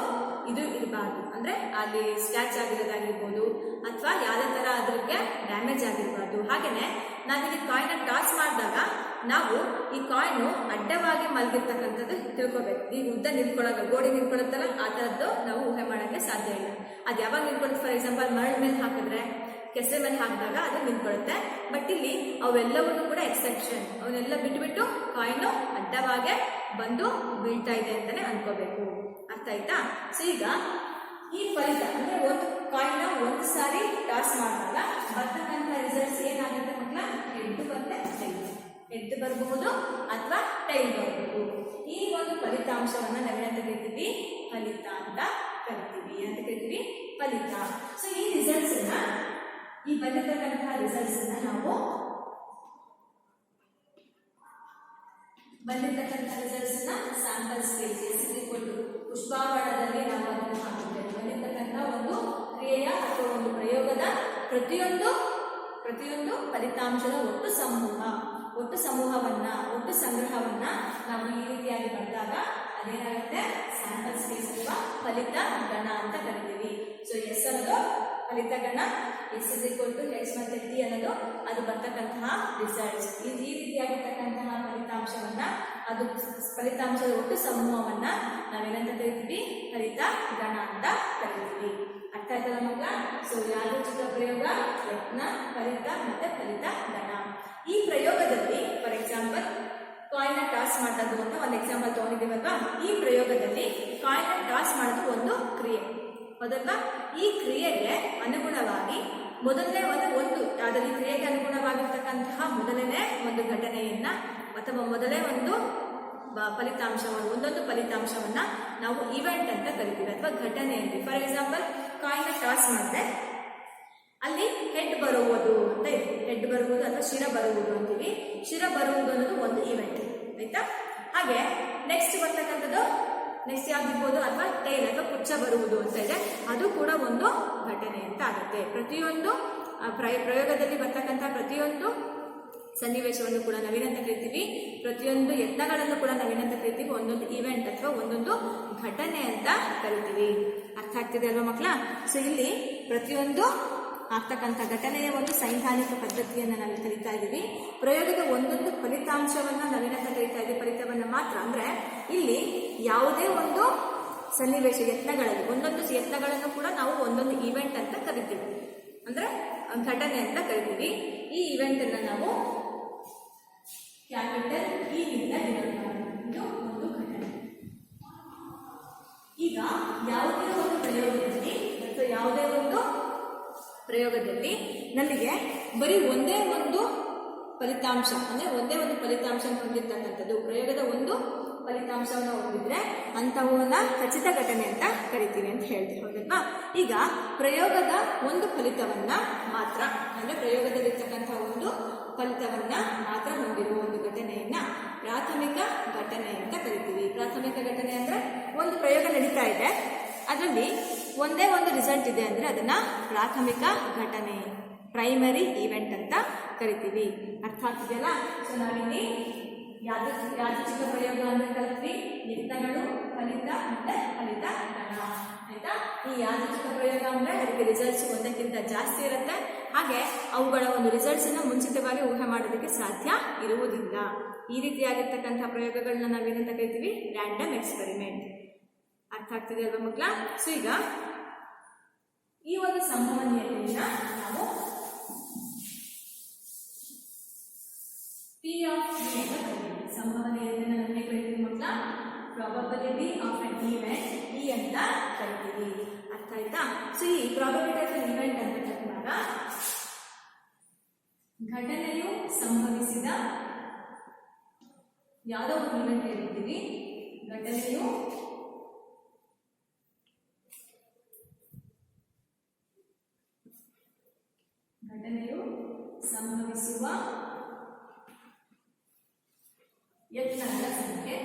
ಇದು ಇರಬಾರ್ದು, ಅಂದ್ರೆ ಅಲ್ಲಿ ಸ್ಕ್ರಾಚ್ ಆಗಿರೋದಾಗಿರ್ಬೋದು ಅಥವಾ ಯಾವುದೇ ತರ ಅದಕ್ಕೆ ಡ್ಯಾಮೇಜ್ ಆಗಿರಬಾರ್ದು. ಹಾಗೇನೆ ನಾವಿಲ್ಲಿ ಕಾಯಿನ್ ಟಾಸ್ ಮಾಡಿದಾಗ ನಾವು ಈ ಕಾಯಿನ್ ಅಡ್ಡವಾಗಿ ಮಲಗಿರ್ತಕ್ಕಂಥದ್ದು ತಿಳ್ಕೊಬೇಕು. ಈಗ ಉದ್ದ ನಿಂತ್ಕೊಳ್ಳೋದು, ಗೋಡೆ ನಿಂತ್ಕೊಳ್ಳುತ್ತಲ್ಲ, ಆ ಥರದ್ದು ನಾವು ಊಹೆ ಮಾಡೋಕ್ಕೆ ಸಾಧ್ಯ ಇಲ್ಲ. ಅದು ಯಾವಾಗ ನಿಂತ್ಕೊಳ್ಳುತ್ತೆ, ಫಾರ್ ಎಕ್ಸಾಂಪಲ್ ಮರಳ ಮೇಲೆ ಹಾಕಿದ್ರೆ, ಕೆಸರೆ ಮೇಲೆ ಹಾಕಿದಾಗ ಅದು ನಿಂತ್ಕೊಳ್ಳುತ್ತೆ. ಬಟ್ ಇಲ್ಲಿ ಅವೆಲ್ಲವನ್ನು ಕೂಡ ಎಕ್ಸೆಪ್ಷನ್, ಅವನ್ನೆಲ್ಲ ಬಿಟ್ಬಿಟ್ಟು ಕಾಯಿನ್ ಅಡ್ಡವಾಗೆ ಬಂದು ಬೀಳ್ತಾ ಇದೆ ಅಂತಾನೆ ಅನ್ಕೋಬೇಕು. ಅರ್ಥ ಆಯ್ತಾ? ಸೊ ಈಗ ಈ ಫಲಿತ ಅಂದ್ರೆ ಒಂದು ಕಾಯಿನ್ ಒಂದು ಸಾರಿ ಟಾಸ್ ಮಾಡಿದಾಗ ಬರ್ತಕ್ಕಂಥ ರಿಸಲ್ಟ್ಸ್ ಏನಾಗುತ್ತೆ ಮಕ್ಕಳ, ಹೆಡ್ ಮತ್ತೆ ಟೈಲ್. ಹೆಡ್ ಬರಬಹುದು ಅಥವಾ ಟೈಲ್ ಬರಬಹುದು. ಈ ಒಂದು ಫಲಿತಾಂಶವನ್ನ ನಾವೇನಂತ ಕರಿತೀವಿ, ಫಲಿತ ಅಂತ ಕರಿತೀವಿ. ಅಂತ ಕರಿತೀವಿ ಫಲಿತ. ಸೊ ಈ ರಿಸಲ್ಟ್ಸ್ ಅನ್ನ, ಈ ಬಂದಿರತಕ್ಕಂತಹ ರಿಸಲ್ಟ್ಸ್ ಅನ್ನ ನಾವು ಸ್ಯಾಂಪಲ್ ಸ್ಪೇಸಸ್ ಪುಷ್ಪಾವರಣದಲ್ಲಿ ನಾವು ಅದನ್ನು ಹಾಕುತ್ತೇವೆ. ಬಂದಿರತಕ್ಕಂಥ ಒಂದು ಕ್ರಿಯೆಯ ಅಥವಾ ಒಂದು ಪ್ರಯೋಗದ ಪ್ರತಿಯೊಂದು ಫಲಿತಾಂಶದ ಒಟ್ಟು ಸಂಗ್ರಹವನ್ನ ನಾವು ಈ ರೀತಿಯಾಗಿ ಬಂದಾಗ ಅದೇನಾಗುತ್ತೆ, ಸ್ಯಾಂಪಲ್ ಸ್ಪೇಸ್ ಅಥವಾ ಫಲಿತ ಗಣ ಅಂತ ಕರಿತೀವಿ. ಸೊ ಎಸ್ ಅನ್ನೋದು ಫಲಿತ ಗಣ, S is equal to X ಮತ್ತೆ ಟಿ ಅನ್ನೋದು ಅದು ಬರ್ತಕ್ಕಂತಹ ರಿಸಲ್ಟ್ಸ್. ಈ ರೀತಿಯಾಗಿರ್ತಕ್ಕಂತಹ ಫಲಿತಾಂಶವನ್ನ, ಅದು ಫಲಿತಾಂಶದ ಒಟ್ಟು ಸಮೂಹವನ್ನ ನಾವೇನಂತ ಕರಿತೀವಿ, ಫಲಿತ ಗಣ ಅಂತ ಕರಿತೀವಿ. ಅರ್ಥ ಆಯ್ತಲ್ಲ ಮಕ್ಕಳ? ಸೊ ಯಾದೃಚ್ಛಿಕ ಪ್ರಯೋಗ, ಯತ್ನ, ಫಲಿತ ಮತ್ತೆ ಫಲಿತ ಗಣ. ಈ ಪ್ರಯೋಗದಲ್ಲಿ ಫಾರ್ ಎಕ್ಸಾಂಪಲ್ ಕಾಯಿನ್ ಟಾಸ್ ಮಾಡೋದು ಅಂತ ಒಂದು ಎಕ್ಸಾಂಪಲ್ ತಗೊಂಡಿದ್ದೀವಲ್ವಾ, ಈ ಪ್ರಯೋಗದಲ್ಲಿ ಕಾಯಿನ್ ಟಾಸ್ ಮಾಡೋದು ಒಂದು ಕ್ರಿಯೆ, ಹೌದಲ್ವಾ? ಈ ಕ್ರಿಯೆಗೆ ಅನುಗುಣವಾಗಿ ಮೊದಲನೇ ಒಂದು ಅದರ ಕ್ರಿಯೆಗೆ ಅನುಗುಣವಾಗಿರ್ತಕ್ಕಂತಹ ಮೊದಲನೇ ಒಂದು ಘಟನೆಯನ್ನ ಅಥವಾ ಮೊದಲೇ ಒಂದು ಫಲಿತಾಂಶವನ್ನು ಒಂದೊಂದು ಫಲಿತಾಂಶವನ್ನ ನಾವು ಇವೆಂಟ್ ಅಂತ ಕರಿತೀವಿ ಅಥವಾ ಘಟನೆ ಅಂತೀವಿ. ಫಾರ್ ಎಕ್ಸಾಂಪಲ್, ಕಾಯಿನ್ ಟಾಸ್ ಮಾಡಿದ್ರೆ ಅಲ್ಲಿ ಹೆಡ್ ಬರುವುದು ಅಂತ ಇದೆ. ಹೆಡ್ ಬರುವುದು ಅಥವಾ ಶಿರ ಬರುವುದು ಅಂತೀವಿ. ಶಿರ ಬರುವುದು ಅನ್ನೋದು ಒಂದು ಇವೆಂಟ್, ಆಯ್ತಾ. ಹಾಗೆ ನೆಕ್ಸ್ಟ್ ಬರ್ತಕ್ಕಂಥದ್ದು ನೆಕ್ಸ್ಟ್ ಯಾವ್ದಿರ್ಬೋದು, ಅಥವಾ ಟೈಲ್ ಅಥವಾ ಪುಚ್ಚ ಬರುವುದು ಅಂತ ಇದೆ, ಅದು ಕೂಡ ಒಂದು ಘಟನೆ ಅಂತ ಆಗುತ್ತೆ. ಪ್ರತಿಯೊಂದು ಪ್ರಯೋಗದಲ್ಲಿ ಬರ್ತಕ್ಕಂಥ ಪ್ರತಿಯೊಂದು ಸನ್ನಿವೇಶವನ್ನು ಕೂಡ ನಾವೇನಂತ ಕರಿತೀವಿ, ಪ್ರತಿಯೊಂದು ಯತ್ನಗಳನ್ನು ಕೂಡ ನಾವೇನಂತ ಕರಿತೀವಿ, ಒಂದೊಂದು ಇವೆಂಟ್ ಅಥವಾ ಒಂದೊಂದು ಘಟನೆ ಅಂತ ಕರಿತೀವಿ. ಅರ್ಥ ಆಗ್ತಿದೆ ಅಲ್ವಾ ಮಕ್ಕಳ? ಸೊ ಇಲ್ಲಿ ಪ್ರತಿಯೊಂದು ಆಗ್ತಕ್ಕಂಥ ಘಟನೆಯ ಒಂದು ಸೈದ್ಧಾಂತಿಕ ಪದ್ಧತಿಯನ್ನು ನಾವು ಕಲಿತಾ ಇದ್ದೀವಿ. ಪ್ರಯೋಗದ ಒಂದೊಂದು ಫಲಿತಾಂಶವನ್ನ ನಾವೇನಂತ ಕರಿತಾ ಇದ್ದೀವಿ, ಫಲಿತವನ್ನ ಮಾತ್ರ. ಅಂದ್ರೆ ಇಲ್ಲಿ ಯಾವುದೇ ಒಂದು ಸನ್ನಿವೇಶ ಯತ್ನಗಳಲ್ಲಿ ಒಂದೊಂದು ಯತ್ನಗಳನ್ನು ಕೂಡ ನಾವು ಒಂದೊಂದು ಇವೆಂಟ್ ಅಂತ ಕರಿತೀವಿ, ಅಂದ್ರೆ ಘಟನೆ ಅಂತ ಕರಿತೀವಿ. ಈ ಇವೆಂಟ್ ಅನ್ನ ನಾವು ಕ್ಯಾಪಿಟಲ್ ಇ ನಿಂದ ಡಿನೋಟ್ ಮಾಡ್ತೀವಿ. ಇದು ಒಂದು ಘಟನೆ. ಈಗ ಯಾವುದೇ ಒಂದು ಪ್ರಯೋಗದಲ್ಲಿ ಅಥವಾ ಯಾವುದೇ ಒಂದು ಪ್ರಯೋಗದಲ್ಲಿ ನಮಗೆ ಬರೀ ಒಂದೇ ಒಂದು ಫಲಿತಾಂಶ ಅಂದ್ರೆ ಒಂದೇ ಒಂದು ಫಲಿತಾಂಶ ಹೊಂದಿರ್ತಕ್ಕಂಥದ್ದು, ಪ್ರಯೋಗದ ಒಂದು ಫಲಿತಾಂಶವನ್ನು ಹೊಂದಿದ್ರೆ ಅಂಥವನ್ನ ಖಚಿತ ಘಟನೆ ಅಂತ ಕರಿತೀವಿ ಅಂತ ಹೇಳ್ತೀವಿ, ಹೌದಲ್ವಾ? ಈಗ ಪ್ರಯೋಗದ ಒಂದು ಫಲಿತವನ್ನ ಮಾತ್ರ ಅಂದ್ರೆ ಪ್ರಯೋಗದಲ್ಲಿರ್ತಕ್ಕಂಥ ಒಂದು ಫಲಿತವನ್ನ ಮಾತ್ರ ಹೊಂದಿರುವ ಒಂದು ಘಟನೆಯನ್ನ ಪ್ರಾಥಮಿಕ ಘಟನೆ ಅಂತ ಕರಿತೀವಿ. ಪ್ರಾಥಮಿಕ ಘಟನೆ ಅಂದ್ರೆ ಒಂದು ಪ್ರಯೋಗ ನಡೀತಾ ಇದೆ, ಅದರಲ್ಲಿ ಒಂದೇ ಒಂದು ರಿಸಲ್ಟ್ ಇದೆ ಅಂದ್ರೆ ಅದನ್ನ ಪ್ರಾಥಮಿಕ ಘಟನೆ, ಪ್ರೈಮರಿ ಈವೆಂಟ್ ಅಂತ ಕರಿತೀವಿ. ಅರ್ಥ ಆಗ್ತಿದೆಯಲ್ಲ? ಸೊ ನಾವಿಲ್ಲಿ ಯಾದೃಚ್ಛಿಕ ಪ್ರಯೋಗ ಅಂದ್ರೆ ಕಲ್ತ್ವಿ, ಯತ್ನಗಳು, ಫಲಿತ ಮತ್ತೆ ಫಲಿತ ಗಣ, ಆಯ್ತಾ. ಈ ಯಾದೃಚ್ಛಿಕ ಪ್ರಯೋಗ ಅಂದ್ರೆ ಅದಕ್ಕೆ ರಿಸಲ್ಟ್ಸ್ ಒಂದಕ್ಕಿಂತ ಜಾಸ್ತಿ ಇರುತ್ತೆ, ಹಾಗೆ ಅವುಗಳ ಒಂದು ರಿಸಲ್ಟ್ಸ್ ಅನ್ನು ಮುಂಚಿತವಾಗಿ ಊಹೆ ಮಾಡೋದಕ್ಕೆ ಸಾಧ್ಯ ಇರುವುದಿಲ್ಲ. ಈ ರೀತಿಯಾಗಿರ್ತಕ್ಕಂಥ ಪ್ರಯೋಗಗಳನ್ನ ನಾವೇನಂತ ಕರಿತೀವಿ, ರ್ಯಾಂಡಮ್ ಎಕ್ಸ್ಪೆರಿಮೆಂಟ್. ಅರ್ಥ ಆಗ್ತಿದೆ ಅಲ್ವಾ ಮಕ್ಕಳ? ಸೊ ಈಗ ಈ ಒಂದು ಸಂಭವನೀಯತೆಯನ್ನ ನಾವು ಪಿ ಆಫ್ ಇ ಅಂತ ಕರಿತೀವಿ. ಸಂಭವನೀಯತೆಯನ್ನು ನಮಗೆ ಕರಿತೀವಿ ಮಕ್ಕಳ, probability of an event E ಅಂತ ಕರಿತೀವಿ. ಅರ್ಥ ಆಯ್ತಾ? ಸೊ ಈ ಪ್ರಾಬಬಿಲಿಟಿ ಆಫ್ ಅನ್ ಈವೆಂಟ್ ಅಂತ ಕರೆದಾಗ ಘಟನೆಯು ಸಂಭವಿಸಿದ ಯಾವುದೋ ಒಂದು ಈವೆಂಟ್ ಹೇಳಿರ್ತೀವಿ, ಘಟನೆಯು ಸಂಭವಿಸುವ ಯತ್ನಗಳ ಸಂಖ್ಯೆ,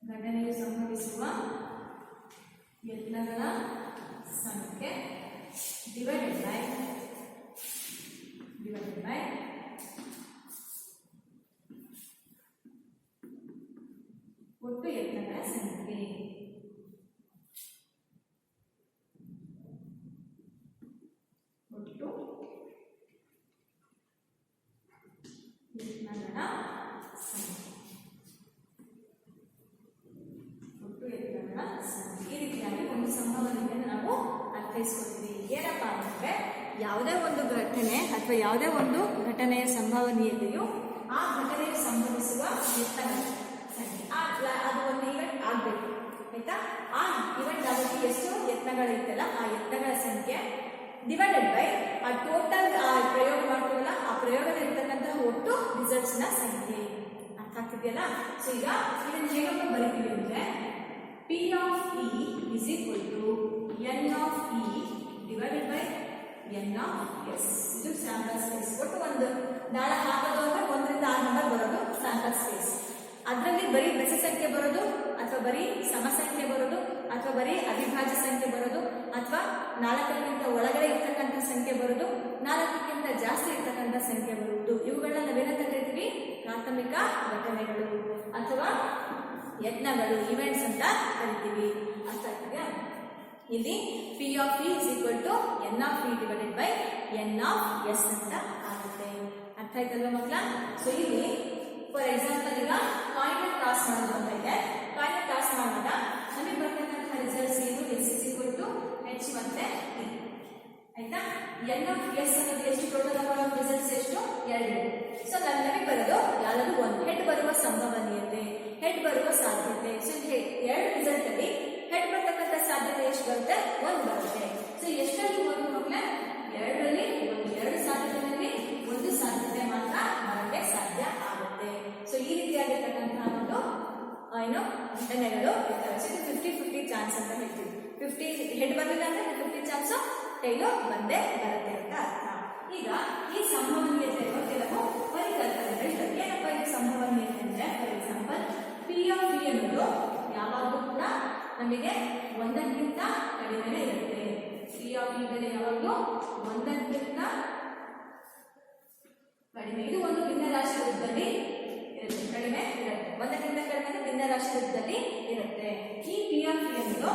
ಘಟನೆಯು ಸಂಭವಿಸುವ ಯತ್ನಗಳ ಸಂಖ್ಯೆ ಡಿವೈಡೆಡ್ ಬೈ ಒಟ್ಟು ಯತ್ನಗಳ ಸಂಖ್ಯೆ. ಈ ರೀತಿಯಾಗಿ ಒಂದು ಸಂಭವನೀಯತೆಯನ್ನು ನಾವು ಅರ್ಥೈಸ್ಕೊತೀವಿ. ಏನಪ್ಪಾ ಅಂದ್ರೆ ಯಾವುದೇ ಒಂದು ಘಟನೆ ಅಥವಾ ಯಾವುದೇ ಒಂದು ಘಟನೆಯ ಸಂಭವನೀಯತೆಯು ಆ ಘಟನೆಯು ಸಂಭವಿಸುವ ಯತ್ನಗಳ ಸಂಖ್ಯೆ, ಅದು ಒಂದು ಇವೆಂಟ್ ಆಗ್ಬೇಕು, ಆಯ್ತಾ. ಆ ಇವೆಂಟ್ ಆಗೋಕ್ಕೆ ಎಷ್ಟು ಯತ್ನಗಳಿರ್ತಲ್ಲ ಆ ಯತ್ನಗಳ ಸಂಖ್ಯೆ ಡಿವೈಡೆಡ್ ಬೈ ಆ ಟೋಟಲ್ ಪ್ರಯೋಗ ಮಾಡ್ತೀವಲ್ಲ ಆ ಪ್ರಯೋಗದಲ್ಲಿರ್ತಕ್ಕಂತಹ ಒಟ್ಟು ರಿಸಲ್ಟ್ಸ್ ನ ಸಂಖ್ಯೆ. ಅರ್ಥ ಆಗ್ತಿದೆಯಲ್ಲ? ಸೊ ಈಗ ಇದನ್ನು ಹೇಗಪ್ಪ ಬರೀತೀವಿ ಅಂದ್ರೆ P of E is equal to N of E divided by N of S. ಇದು ಸ್ಯಾಂಪಲ್ ಸ್ಪೇಸ್. ಒಟ್ಟು ಒಂದು ದಾಳ ಹಾಕೋದು ಅಂದ್ರೆ 1 ರಿಂದ 6 ನಂಬರ್ ಬರೋದು ಸ್ಯಾಂಪಲ್ ಸ್ಪೇಸ್. ಅದರಲ್ಲಿ ಬರೀ ಬೆಸ ಸಂಖ್ಯೆ ಬರೋದು ಅಥವಾ ಬರೀ ಸಮಸಂಖ್ಯೆ ಬರೋದು ಅಥವಾ ಬರೀ ಅವಿಭಾಜ್ಯ ಸಂಖ್ಯೆ ಬರೋದು ಅಥವಾ 4ಕ್ಕಿಂತ ಒಳಗಡೆ ಇರ್ತಕ್ಕಂಥ ಸಂಖ್ಯೆ ಬರೋದು, 4ಕ್ಕಿಂತ ಜಾಸ್ತಿ ಇರ್ತಕ್ಕಂಥ ಸಂಖ್ಯೆ ಬರುವುದು, ಇವುಗಳನ್ನ ನಾವೇನಂತ ಕರಿತೀವಿ, ಪ್ರಾಥಮಿಕ ಘಟನೆಗಳು ಅಥವಾ ಯತ್ನಗಳು, ಇವೆಂಟ್ಸ್ ಅಂತ ಕರಿತೀವಿ. ಅರ್ಥ ಆಗ್ತಿದೆಯಾ? ಇಲ್ಲಿ P of E is equal to N of E divided by N of S ಅಂತ ಆಗುತ್ತೆ. ಅರ್ಥ ಆಯ್ತಲ್ವ ಮಕ್ಕಳ? ಸೊ ಇಲ್ಲಿ ಫಾರ್ ಎಕ್ಸಾಂಪಲ್ ಈಗ ಕಾಯಿನ್ ಟಾಸ್ ಮಾಡೋದು ಅಂತ ಇದೆ. ಕಾಯಿನ್ ಟಾಸ್ ಮಾಡಿದಾಗ ನಮಗೆ ಬರ್ತಕ್ಕಂಥ ರಿಸಲ್ಟ್ಸ್ ಏನು, S is equal to H ಮತ್ತೆ ಇ, ಆಯ್ತಾ. ಎನ್ ಆಫ್ ಎಸ್ ಅನ್ನೋದು ಎಷ್ಟು, ಟೋಟಲ್ ನಂಬರ್ ಆಫ್ ರಿಸಲ್ಟ್ಸ್ ಎಷ್ಟು, 2. ಸೊ ನಮಗೆ ಬರೋದು ಯಾವ್ದಾದ್ರು ಒಂದು ಹೆಡ್ ಬರುವ ಸಂಭವನೀಯತೆ, ಹೆಡ್ ಬರುವ ಸಾಧ್ಯತೆ. ಸೊ 2 ರಿಸಲ್ಟ್ ಅಲ್ಲಿ ಹೆಡ್ ಬರ್ತಕ್ಕಂಥ ಸಾಧ್ಯತೆ ಎಷ್ಟು ಬರುತ್ತೆ, 1 ಬರುತ್ತೆ. ಸೊ ಎಷ್ಟು ಏನು ಘಟನೆಗಳು ಇರ್ತವೆ. ಸೊ ಇದು 50-50 ಚಾನ್ಸ್ ಅಂತ ಹೇಳ್ತೀವಿ. 50 ಹೆಡ್ ಬರಲಿಲ್ಲ ಅಂದ್ರೆ 50 ಚಾನ್ಸ್ ಟೈಲು ಬಂದೇ ಬರುತ್ತೆ ಅಂತ ಅರ್ಥ. ಈಗ ಈ ಸಂಭವನೀಯತೆ ಇರುವ ಕೆಲವು ಪರಿಕಲ್ಪನೆಗಳಿವೆ. ಏನಪ್ಪ ಇದು ಸಂಭವನೀಯತೆ ಅಂದ್ರೆ, for example P of E ಅನ್ನೋದು ಯಾವಾಗಲೂ ಕೂಡ ನಮಗೆ ಒಂದಕ್ಕಿಂತ ಕಡಿಮೆ ಇರುತ್ತೆ. ಪಿ ಆಫ್ ಇ ಬೆಲೆ ಯಾವಾಗಲೂ ಒಂದಕ್ಕಿಂತ ಕಡಿಮೆ. ಇದು ಒಂದು ಭಿನ್ನರಾಶಿ ರೂಪದಲ್ಲಿ ಇರುತ್ತೆ, ಕಡಿಮೆ ಇರುತ್ತೆ. ಒಂದಕ್ಕಿಂತ ಕಡಿಮೆ ಭಿನ್ನರಾಶಿ ರೂಪದಲ್ಲಿ ಇರುತ್ತೆ. ಈ ಪಿ ಆಫ್ ಇ ಅನ್ನೋದು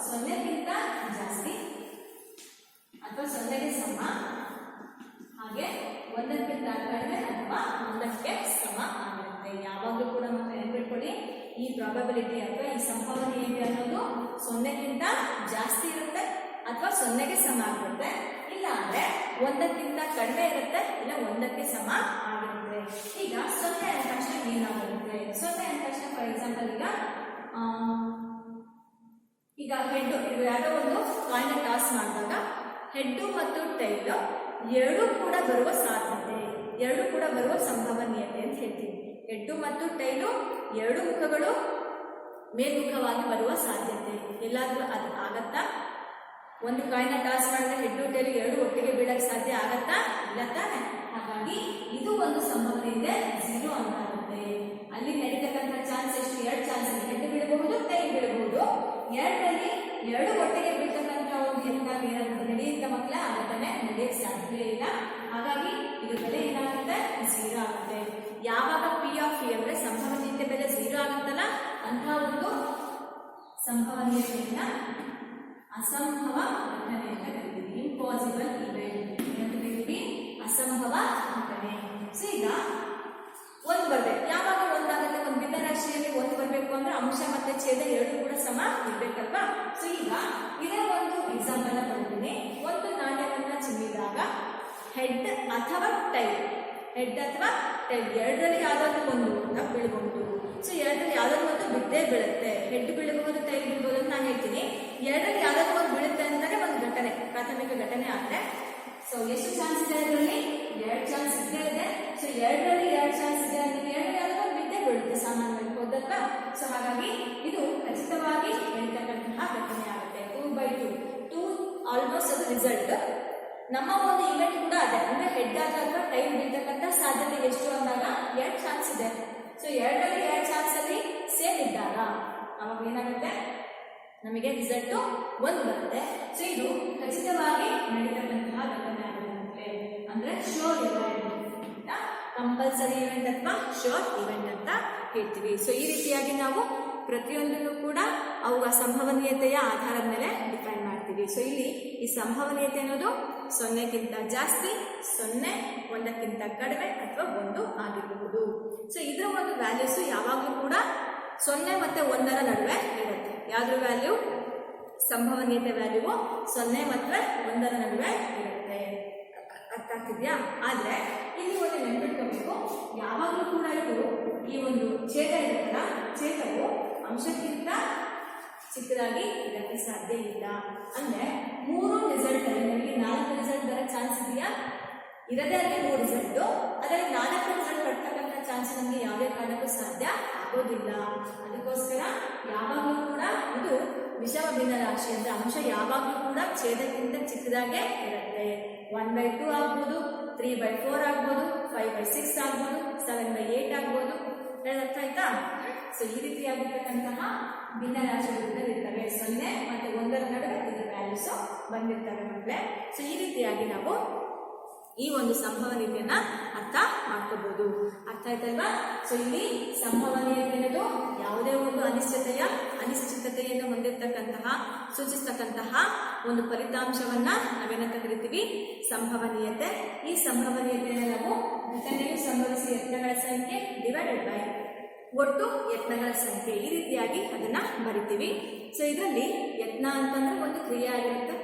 0ಗಿಂತ ಜಾಸ್ತಿ ಅಥವಾ 0ಗೆ ಸಮ, ಹಾಗೆ 1ಕ್ಕಿಂತ ಕಡಿಮೆ ಅಥವಾ 1ಕ್ಕೆ ಸಮ ಆಗಿರುತ್ತೆ. ಯಾವಾಗಲೂ ಕೂಡ ಮತ್ತೆ ನೆನಪಿಟ್ಕೊಳ್ಳಿ, ಈ ಪ್ರಾಬಬಿಲಿಟಿ ಅಥವಾ ಈ ಸಂಭವನೀಯತೆ ಅನ್ನೋದು 0ಗಿಂತ ಜಾಸ್ತಿ ಇರುತ್ತೆ ಅಥವಾ 0ಗೆ ಸಮ ಆಗಿರುತ್ತೆ, ಇಲ್ಲ ಅಂದ್ರೆ 1ಕ್ಕಿಂತ ಕಡಿಮೆ ಇರುತ್ತೆ, ಇಲ್ಲ 1ಕ್ಕೆ ಸಮ ಆಗಿರುತ್ತೆ. ಈಗ 0 ಅಂದ ತಕ್ಷಣ ಏನಾಗುತ್ತೆ? 0 ಅಂದ ತಕ್ಷಣ ಫಾರ್ ಎಕ್ಸಾಂಪಲ್ ಈಗ ಹೆಡ್ ಯಾರೋ ಒಂದು ಕಾಯಿನ್ ಟಾಸ್ ಮಾಡಿದಾಗ ಹೆಡ್ ಮತ್ತು ಟೈಲ್ ಎರಡೂ ಕೂಡ ಬರುವ ಸಾಧ್ಯತೆ, ಎರಡೂ ಕೂಡ ಬರುವ ಸಂಭವನೀಯತೆ ಅಂತ ಹೇಳ್ತೀವಿ. ಹೆಡ್ ಮತ್ತು ಟೈಲು ಎರಡು ಮುಖಗಳು ಮೇಲ್ಮುಖವಾಗಿ ಬರುವ ಸಾಧ್ಯತೆ ಎಲ್ಲಾದ್ರೂ ಅದು ಆಗತ್ತಾ? ಒಂದು ಕಾಯಿನ ಟಾಸ್ ಮಾಡಿದ್ರೆ ಹೆಡ್ ಟೈಲು ಎರಡು ಒಟ್ಟಿಗೆ ಬೀಳಕ್ಕೆ ಸಾಧ್ಯ ಆಗತ್ತಾ? ಇಲ್ಲ ತಾನೆ. ಹಾಗಾಗಿ ಇದು ಒಂದು ಸಂಭವನೀಯತೆ 0 ಅಂತ ಆಗುತ್ತೆ. ಅಲ್ಲಿ ನಡೀತಕ್ಕಂಥ ಚಾನ್ಸ್ ಎಷ್ಟು? 2 ಚಾನ್ಸ್ ಇದೆ. ಹೆಡ್ ಬೀಳಬಹುದು, ಟೈಲ್ ಬೀಳಬಹುದು. ಎರಡರಲ್ಲಿ ಎರಡು ಒಟ್ಟಿಗೆ ಬೀಳ್ತಕ್ಕಂಥ ಒಂದು ಹೆಣ್ಣಾಗಿ ಏನಾಗುತ್ತೆ? ನಡೆಯುತ್ತ ಮಕ್ಕಳ ಆಗತ್ತಾನೆ, ನಡೆಯಕ್ಕೆ ಸಾಧ್ಯ ಇಲ್ಲ. ಹಾಗಾಗಿ ಇದು ಬೆಲೆ ಏನಾಗುತ್ತೆ? 0 ಆಗುತ್ತೆ. ಯಾವಾಗ ಪಿ ಆಫ್ ಇ ಅಂದ್ರೆ ಸಂಭವನೀಯತೆ ಬೆಲೆ 0 ಆಗುತ್ತಲ್ಲ, ಅಂತ ಒಂದು ಸಂಭವನೀಯತೆಯನ್ನ ಅಸಂಭವ ಘಟನೆ ಅಂತ ಕರಿತೀವಿ. ಇಂಪಾಸಿಬಲ್ ಇವೆಂಟ್ ಅಂತ ಕರಿತೀವಿ, ಅಸಂಭವ ಘಟನೆ. ಸೊ ಈಗ ಒಂದು ಬರ್ಬೇಕು. ಯಾವಾಗ ಒಂದಾಗುತ್ತೆ? ಒಂದು ಭಿನ್ನರಾಶಿಯಲ್ಲಿ ಒಂದು ಬರಬೇಕು ಅಂದ್ರೆ ಅಂಶ ಮತ್ತೆ ಛೇದ ಎರಡು ಕೂಡ ಸಮ ಇರ್ಬೇಕಲ್ವಾ? ಸೊ ಈಗ ಇದೇ ಒಂದು ಎಕ್ಸಾಂಪಲ್ ತಗೊಂಡಿನಿ. ಒಂದು ನಾಣ್ಯವನ್ನ ಚಿಮ್ಮಿದಾಗ ಹೆಡ್ ಅಥವಾ ಟೈಲ್, ಹೆಡ್ ಅಥವಾ ಟೈಲ್ ಎರಡರಲ್ಲಿ ಯಾವ್ದಾದ್ರು ಒಂದು ನಾವು ಬೀಳಬಹುದು. ಸೊ ಎರಡರಲ್ಲಿ ಯಾವ್ದಾದ್ರು ಒಂದು ಬಿದ್ದೇ ಬೀಳುತ್ತೆ. ಹೆಡ್ ಬೀಳಬಹುದು, ಟೈಲ್ ಬೀಳಬಹುದು ಅಂತ ನಾನು ಹೇಳ್ತೀನಿ. ಎರಡರಲ್ಲಿ ಯಾವ್ದಾದ್ರು ಒಂದು ಬೀಳುತ್ತೆ ಅಂತಾನೆ ಒಂದು ಘಟನೆ, ಪ್ರಾಥಮಿಕ ಘಟನೆ ಆದ್ರೆ ಸೊ ಎಷ್ಟು ಚಾನ್ಸ್ ಇದೆ? ಅದರಲ್ಲಿ 2 ಚಾನ್ಸ್ ಇದ್ದೇ ಇದೆ. ಸೊ ಎರಡರಲ್ಲಿ 2 ಚಾನ್ಸ್ ಇದೆ ಅಂದ್ರೆ ಎರಡರಲ್ಲಿ ಯಾವ್ದಾದ್ರು ಬಿದ್ದೇ ಬೀಳುತ್ತೆ ಸಾಮಾನ್ಯವಾಗಿ, ಹೌದಲ್ವಾ? ಸೊ ಹಾಗಾಗಿ ಇದು ಖಚಿತವಾಗಿ ಹೇಳ್ತಕ್ಕಂತಹ ಘಟನೆ ಆಗುತ್ತೆ. 2/2 ಆಲ್ಮೋಸ್ಟ್ ಅದು ರಿಸಲ್ಟ್. ನಮ್ಮ ಒಂದು ಇವೆಂಟ್ ಕೂಡ ಅದೇ, ಅಂದ್ರೆ ಹೆಡ್ ಅಥವಾ ಟೈಲ್ ಬೀಳ್ತಕ್ಕಂಥ ಸಾಧ್ಯತೆ ಎಷ್ಟು ಅಂದಾಗ 2 ಚಾನ್ಸ್ ಇದೆ. ಸೊ ಎರಡರಲ್ಲಿ 2 ಚಾನ್ಸ್ ಅಲ್ಲಿ ಸೇಮ್ ಇದ್ದಾಗ ಅವಾಗ ಏನಾಗುತ್ತೆ? ನಮಗೆ ರಿಸಲ್ಟ್ 1 ಬರುತ್ತೆ. ಸೊ ಇದು ಖಚಿತವಾಗಿ ನಡೀತಕ್ಕಂತಹ ಘಟನೆ ಆಗುತ್ತೆ. ಅಂದ್ರೆ ಶೋರ್ ಇವೆಂಟ್, ಕಂಪಲ್ಸರಿ ಇವೆಂಟ್ ಅಥವಾ ಶೋರ್ ಇವೆಂಟ್ ಅಂತ ಹೇಳ್ತೀವಿ. ಸೊ ಈ ರೀತಿಯಾಗಿ ನಾವು ಪ್ರತಿಯೊಂದನ್ನು ಕೂಡ ಅವುಗಳ ಸಂಭವನೀಯತೆಯ ಆಧಾರದ ಮೇಲೆ ಡಿಫೈನ್ ಮಾಡ್ತೀವಿ. ಸೊ ಇಲ್ಲಿ ಈ ಸಂಭವನೀಯತೆ ಅನ್ನೋದು 0ಕ್ಕಿಂತ ಜಾಸ್ತಿ, 0, 1ಕ್ಕಿಂತ ಕಡಿಮೆ ಅಥವಾ 1 ಆಗಿರಬಹುದು. ಸೊ ಇದರ ಒಂದು ವ್ಯಾಲ್ಯೂಸ್ ಯಾವಾಗಲೂ ಕೂಡ 0 ಮತ್ತೆ 1ರ ನಡುವೆ ಇರುತ್ತೆ. ಯಾವ್ದ್ರ ವ್ಯಾಲ್ಯೂ? ಸಂಭವನೀಯತೆ ವ್ಯಾಲ್ಯೂ 0 ಮತ್ತೆ 1ರ ನಡುವೆ ಇರುತ್ತೆ. ಅರ್ಥ ಆಗ್ತಿದ್ಯಾ? ಆದ್ರೆ ಇಲ್ಲಿ ಒಂದು ನೆನಪಿಟ್ಕೋಬೇಕು, ಯಾವಾಗಲೂ ಕೂಡ ಇದು ಈ ಒಂದು ಛೇದ ಇರುತ್ತಲ್ಲ, ಛೇದವು ಅಂಶಕ್ಕಿಂತ ಚಿಕ್ಕದಾಗಿ ಇರಕ್ಕೆ ಸಾಧ್ಯ ಇಲ್ಲ. ಅಂದ್ರೆ 3 ರಿಸಲ್ಟ್ ಅಲ್ಲಿ ನಮಗೆ 4 ರಿಸಲ್ಟ್ ಬರೋ ಚಾನ್ಸ್ ಇದೆಯಾ? ಇರದೇ ಅಲ್ಲಿ 3 ರಿಸಲ್ಟ್, ಅದರಲ್ಲಿ 4 ರಿಸಲ್ಟ್ ಬರ್ತಕ್ಕಂಥ ಚಾನ್ಸ್ ನಮಗೆ ಯಾವುದೇ ಕಾರಣಕ್ಕೂ ಸಾಧ್ಯ ಆಗೋದಿಲ್ಲ. ಅದಕ್ಕೋಸ್ಕರ ಯಾವಾಗಲೂ ಕೂಡ ಇದು ವಿಷಮ ಭಿನ್ನರಾಶಿ ಅಂದ್ರೆ ಅಂಶ ಯಾವಾಗಲೂ ಕೂಡ ಛೇದಕ್ಕಿಂತ ಚಿಕ್ಕದಾಗೆ ಇರುತ್ತೆ. 1/2 ಆಗ್ಬೋದು, 3/4 ಆಗ್ಬೋದು, 5/6 ಆಗ್ಬೋದು, 7/8 ಆಗ್ಬೋದು. ಅರ್ಥ ಆಯ್ತಾ? ಸೊ ಈ ರೀತಿಯಾಗಿರ್ತಕ್ಕಂತಹ ಭಿನ್ನರಾಶಿಗಳು ಇರ್ತವೆ. 0 ಮತ್ತೆ 1ರ ನಡುವೆ ಇದರ ವ್ಯಾಲ್ಯೂಸ್ ಬಂದಿರ್ತವೆ ಮಕ್ಕಳೇ. ಸೊ ಈ ರೀತಿಯಾಗಿ ನಾವು ಈ ಒಂದು ಸಂಭವನೀಯತೆಯನ್ನ ಅರ್ಥ ಮಾಡ್ಕೋಬಹುದು. ಅರ್ಥ ಆಯ್ತಲ್ವಾ? ಸೊ ಇಲ್ಲಿ ಸಂಭವನೀಯತೆ ಅನ್ನೋದು ಯಾವುದೇ ಒಂದು ಅನಿಶ್ಚಿತತೆಯನ್ನು ಹೊಂದಿರತಕ್ಕಂತಹ ಸೂಚಿಸ್ತಕ್ಕಂತಹ ಒಂದು ಫಲಿತಾಂಶವನ್ನ ನಾವೇನಂತ ಕರಿತೀವಿ? ಸಂಭವನೀಯತೆ. ಈ ಸಂಭವನೀಯತೆಯನ್ನು ನಾವು ಘಟನೆಯು ಸಂಭವಿಸಿದ ಯತ್ನಗಳ ಸಂಖ್ಯೆ ಡಿವೈಡೆಡ್ ಬೈ ಒಟ್ಟು ಯತ್ನಗಳ ಸಂಖ್ಯೆ, ಈ ರೀತಿಯಾಗಿ ಅದನ್ನ ಬರಿತೀವಿ. ಸೊ ಇದರಲ್ಲಿ ಯತ್ನ ಅಂತಂದ್ರೆ ಒಂದು ಕ್ರಿಯೆ ಆಗಿರುತ್ತೆ.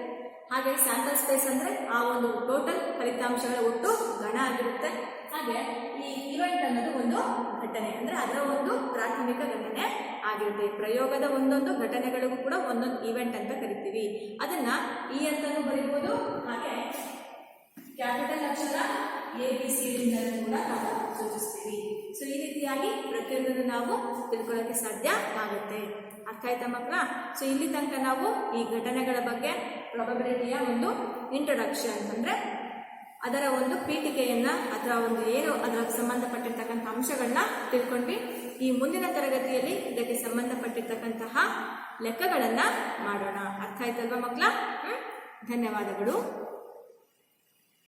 ಹಾಗೆ ಸ್ಯಾಂಪಲ್ ಸ್ಪೇಸ್ ಅಂದ್ರೆ ಆ ಒಂದು ಟೋಟಲ್ ಫಲಿತಾಂಶಗಳ ಒಟ್ಟು ಗಣ ಆಗಿರುತ್ತೆ. ಹಾಗೆ ಈ ಇವೆಂಟ್ ಅನ್ನೋದು ಒಂದು ಘಟನೆ, ಅಂದ್ರೆ ಅದರ ಒಂದು ಪ್ರಾಥಮಿಕ ಘಟನೆ ಆಗಿರುತ್ತೆ. ಪ್ರಯೋಗದ ಒಂದೊಂದು ಘಟನೆಗಳಿಗೂ ಕೂಡ ಒಂದೊಂದು ಇವೆಂಟ್ ಅಂತ ಕರಿತೀವಿ. ಅದನ್ನ ಇ ಅಂತಾನೂ ಬರೀಬಹುದು, ಹಾಗೆ ಕ್ಯಾಪಿಟಲ್ ಅಕ್ಷರ ABCD ಕೂಡ ನಾವು ಸೂಚಿಸ್ತೀವಿ. ಸೊ ಈ ರೀತಿಯಾಗಿ ಪ್ರತಿಯೊಂದನ್ನು ನಾವು ತಿಳ್ಕೊಳ್ಳೋಕೆ ಸಾಧ್ಯ ಆಗುತ್ತೆ. ಅರ್ಥ ಆಯ್ತಾ ಮಕ್ಕಳ? ಸೊ ಇಲ್ಲಿ ತನಕ ನಾವು ಈ ಘಟನೆಗಳ ಬಗ್ಗೆ ಪ್ರಾಬಬಿಲಿಟಿಯ ಒಂದು ಇಂಟ್ರೊಡಕ್ಷನ್ ಅಂದ್ರೆ ಅದರ ಒಂದು ಪೀಠಿಕೆಯನ್ನ ಅಥವಾ ಒಂದು ಏನು ಅದರ ಸಂಬಂಧಪಟ್ಟಿರ್ತಕ್ಕಂಥ ಅಂಶಗಳನ್ನ ತಿಳ್ಕೊಂಡ್ವಿ. ಈ ಮುಂದಿನ ತರಗತಿಯಲ್ಲಿ ಇದಕ್ಕೆ ಸಂಬಂಧಪಟ್ಟಿರ್ತಕ್ಕಂತಹ ಲೆಕ್ಕಗಳನ್ನ ಮಾಡೋಣ. ಅರ್ಥ ಆಯ್ತಲ್ವಾ ಮಕ್ಕಳ? ಧನ್ಯವಾದಗಳು.